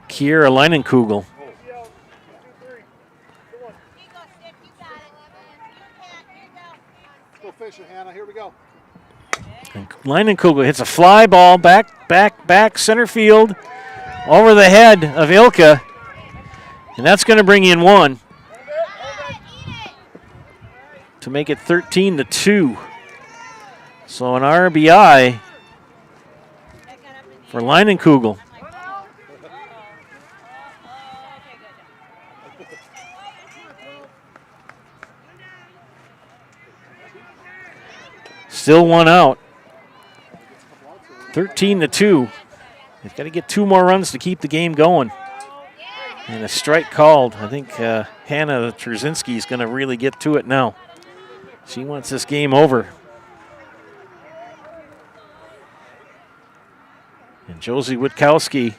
Kiera Leinenkugel. Go fishing, Hannah. Here we go. And Leinenkugel hits a fly ball back, center field, over the head of Ilka. And that's going to bring in 1 to make it 13-2. So an RBI for Leinenkugel. Still 1 out. 13-2. They've got to get 2 more runs to keep the game going. And a strike called. I think Hannah Trzynski is going to really get to it now. She wants this game over. And Josie Witkowski,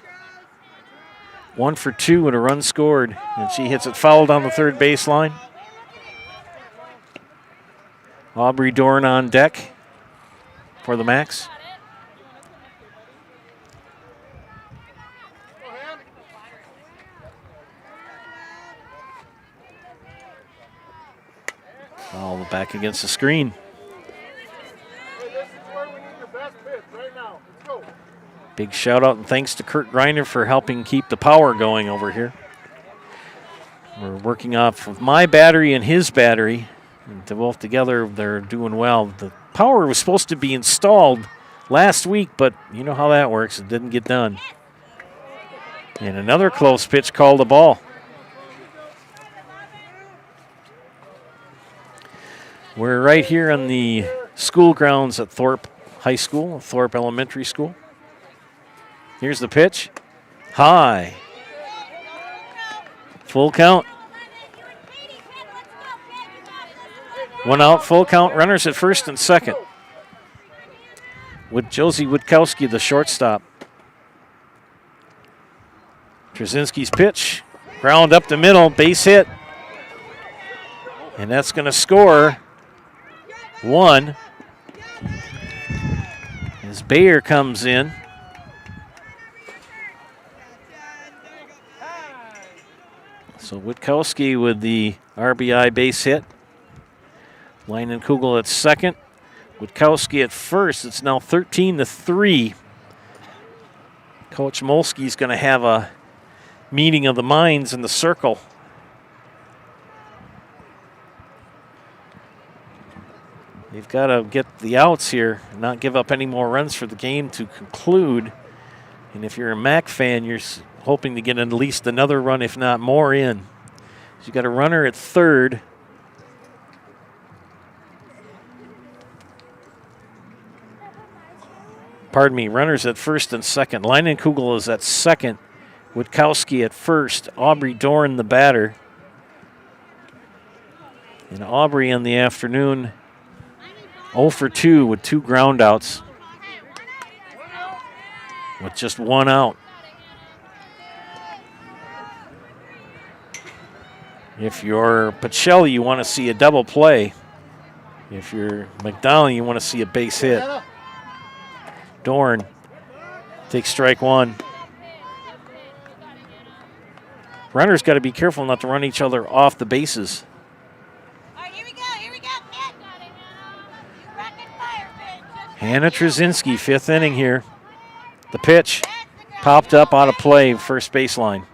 1 for 2 and a run scored. And she hits it foul down the third baseline. Aubrey Dorn on deck for the Max. All back against the screen. Big shout out and thanks to Kurt Greiner for helping keep the power going over here. We're working off of my battery and his battery. And both together, they're doing well. The power was supposed to be installed last week, but you know how that works. It didn't get done. And another close pitch called a ball. We're right here on the school grounds at Thorpe High School, Thorpe Elementary School. Here's the pitch. High. Full count. 1 out, full count. Runners at first and second. With Josie Witkowski, the shortstop. Trzynski's pitch. Ground up the middle, base hit. And that's going to score 1. As Bayer comes in. So Witkowski with the RBI base hit. Leinenkugel at second. Witkowski at first. It's now 13-3. Coach Molsky's going to have a meeting of the minds in the circle. They've got to get the outs here and not give up any more runs for the game to conclude. And if you're a MAC fan, you're hoping to get at least another run, if not more, in. So you got a runner at third. Pardon me, runners at first and second. Leinenkugel is at second. Witkowski at first. Aubrey Dorn, the batter. And Aubrey in the afternoon, 0 for 2 with 2 groundouts. With just 1 out. If you're Pacelli, you want to see a double play. If you're McDonell, you want to see a base hit. Dorn takes strike one. Runners got to be careful not to run each other off the bases. Hannah Trzynski, 5th inning here. The pitch popped up out of play, first baseline.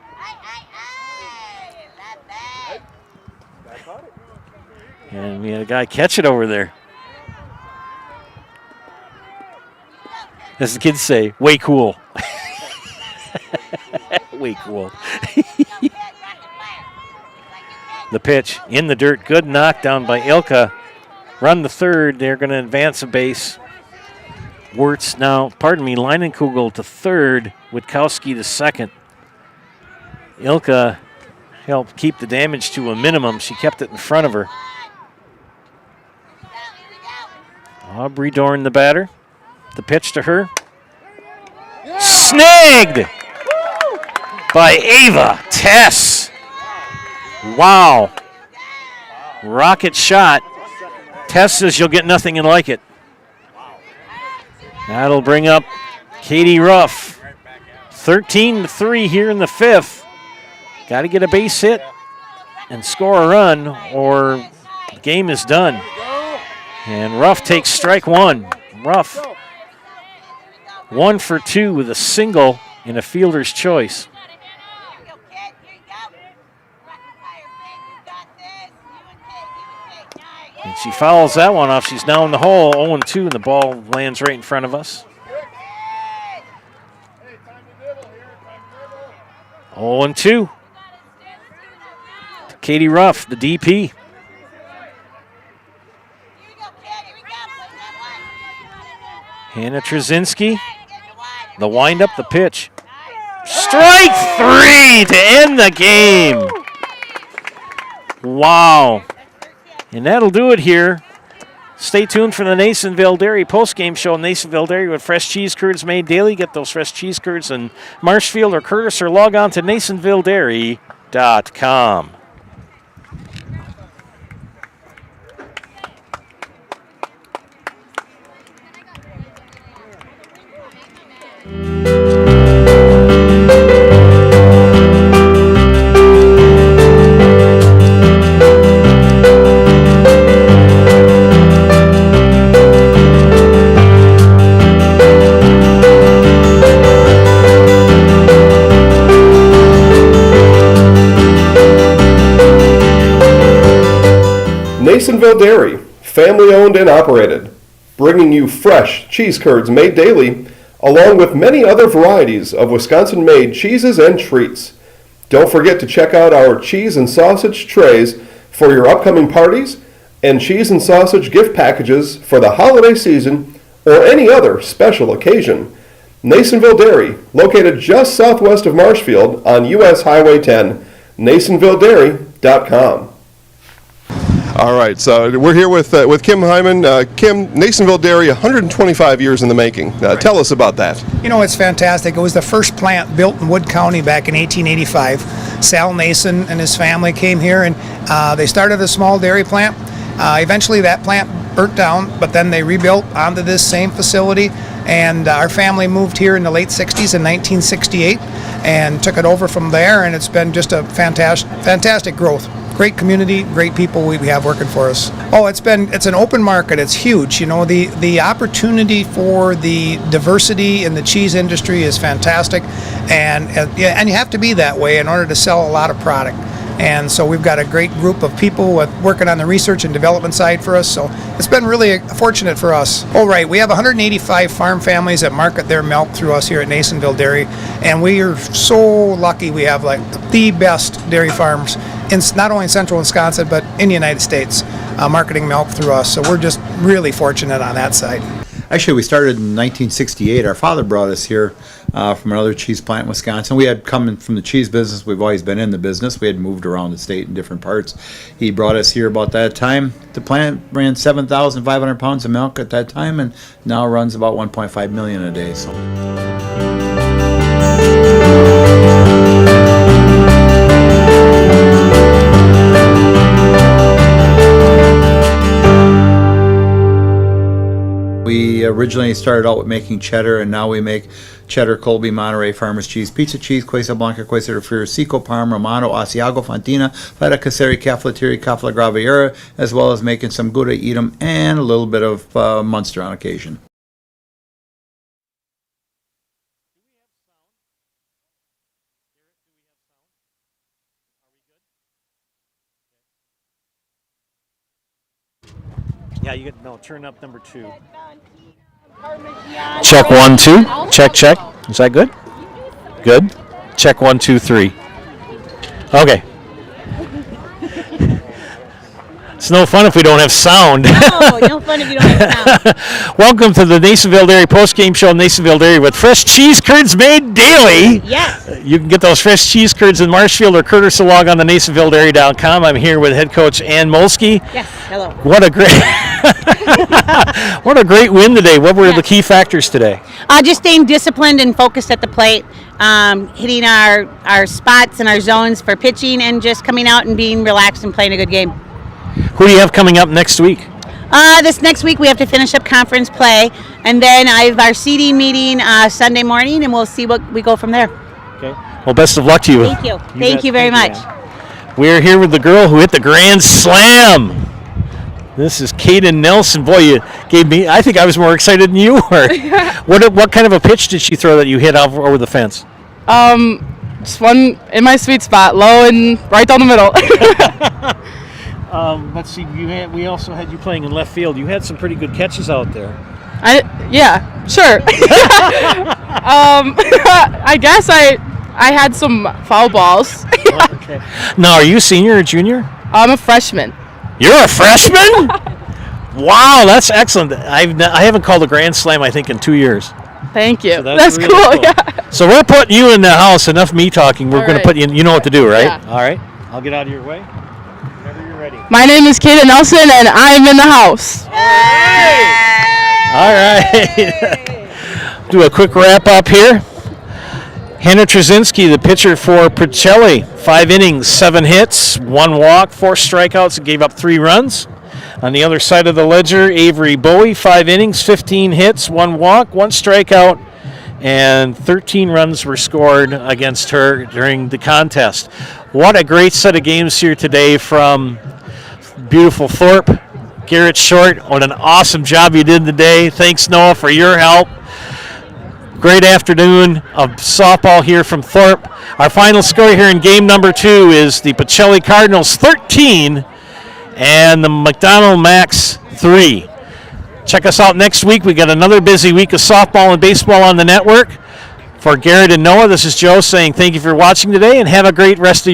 And we had a guy catch it over there. As the kids say, way cool. Way cool. The pitch in the dirt. Good knockdown by Ilka. Run the third. They're going to advance a base. Wirtz now, Leinenkugel to third. Witkowski to second. Ilka helped keep the damage to a minimum. She kept it in front of her. Aubrey Dorn, the batter. The pitch to her. Snagged by Ava Tess. Wow. Rocket shot. Tess says you'll get nothing and like it. That'll bring up Katie Ruff. 13-3 here in the 5th. Got to get a base hit and score a run or the game is done. And Ruff takes strike one. Ruff 1 for 2 with a single and a fielder's choice. And she fouls that one off. She's now in the hole, 0-2, and the ball lands right in front of us. 0-2. Katie Ruff, the DP. Hannah Trzynski, the windup, the pitch. Strike 3 to end the game. Wow. And that'll do it here. Stay tuned for the Nasonville Dairy postgame show. Nasonville Dairy with fresh cheese curds made daily. Get those fresh cheese curds in Marshfield or Curtis or log on to NasonvilleDairy.com. Nasonville Dairy, family owned and operated, bringing you fresh cheese curds made daily, along with many other varieties of Wisconsin-made cheeses and treats. Don't forget to check out our cheese and sausage trays for your upcoming parties and cheese and sausage gift packages for the holiday season or any other special occasion. Nasonville Dairy, located just southwest of Marshfield on U.S. Highway 10, NasonvilleDairy.com. All right, so we're here with Kim Hyman. Kim, Nasonville Dairy, 125 years in the making. Tell us about that. You know, it's fantastic. It was the first plant built in Wood County back in 1885. Sal Nason and his family came here, and they started a small dairy plant. Eventually that plant burnt down, but then they rebuilt onto this same facility, and our family moved here in the late 60s in 1968 and took it over from there, and it's been just a fantastic growth. Great community, great people we have working for us. Oh, it's an open market. It's huge. You know, the opportunity for the diversity in the cheese industry is fantastic, and you have to be that way in order to sell a lot of product. And so we've got a great group of people working on the research and development side for us. So it's been really fortunate for us. Oh, right. We have 185 farm families that market their milk through us here at Nasonville Dairy. And we are so lucky we have like the best dairy farms in not only in central Wisconsin, but in the United States, marketing milk through us. So we're just really fortunate on that side. Actually, we started in 1968. Our father brought us here from another cheese plant in Wisconsin. We had come from the cheese business. We've always been in the business. We had moved around the state in different parts. He brought us here about that time. The plant ran 7,500 pounds of milk at that time, and now runs about 1.5 million a day. So. We originally started out with making cheddar, and now we make cheddar, Colby, Monterey, Farmers cheese, pizza cheese, Quesa Blanca, Quesa de Friar, Seco, Parma, Romano, Asiago, Fontina, Feta Caseri, Cafetieri, Cafla Graviera, as well as making some Gouda Edam and a little bit of Munster on occasion. Yeah, you get no. Turn up number 2. Check 1, 2. Check, check. Is that good? Good. Check 1, 2, 3. Okay. It's no fun if we don't have sound. No fun if you don't have sound. Welcome to the Nasonville Dairy Postgame Show in Nasonville Dairy with fresh cheese curds made daily. Yes. You can get those fresh cheese curds in Marshfield or Curtis or log on the NasonvilleDairy.com. I'm here with head coach Ann Molsky. Yes, hello. What a great what a great win today. What were the key factors today? Just staying disciplined and focused at the plate, hitting our spots and our zones for pitching, and just coming out and being relaxed and playing a good game. Who do you have coming up next week? This next week we have to finish up conference play, and then I have our seeding meeting Sunday morning, and we'll see what we go from there. Okay. Well, best of luck to you. Thank you. Thank you very much. We're here with the girl who hit the grand slam. This is Kaden Nelson. Boy, you gave me. I think I was more excited than you were. What kind of a pitch did she throw that you hit over the fence? Just one in my sweet spot, low and right down the middle. Let's see. We also had you playing in left field. You had some pretty good catches out there. Yeah, sure. I guess I had some foul balls. Okay. Now, are you a senior or junior? I'm a freshman. You're a freshman? Wow, that's excellent. I haven't called a grand slam, I think, in 2 years. Thank you. So that's really cool. Yeah. So we're putting you in the house. Enough me talking. We're All going to right. put you in. You know what to do, right? Yeah. All right. I'll get out of your way. Whenever you're ready. My name is Kaden Nelson, and I'm in the house. All right. Do a quick wrap up here. Hannah Trzynski, the pitcher for Pacelli, 5 innings, 7 hits, 1 walk, 4 strikeouts, and gave up 3 runs. On the other side of the ledger, Avery Bowie, 5 innings, 15 hits, 1 walk, 1 strikeout, and 13 runs were scored against her during the contest. What a great set of games here today from beautiful Thorpe. Garrett Short, what an awesome job you did today. Thanks, Noah, for your help. Great afternoon of softball here from Thorpe. Our final score here in game number 2 is the Pacelli Cardinals 13 and the McDonell Max 3. Check us out next week. We got another busy week of softball and baseball on the network. For Garrett and Noah, this is Joe saying thank you for watching today and have a great rest of your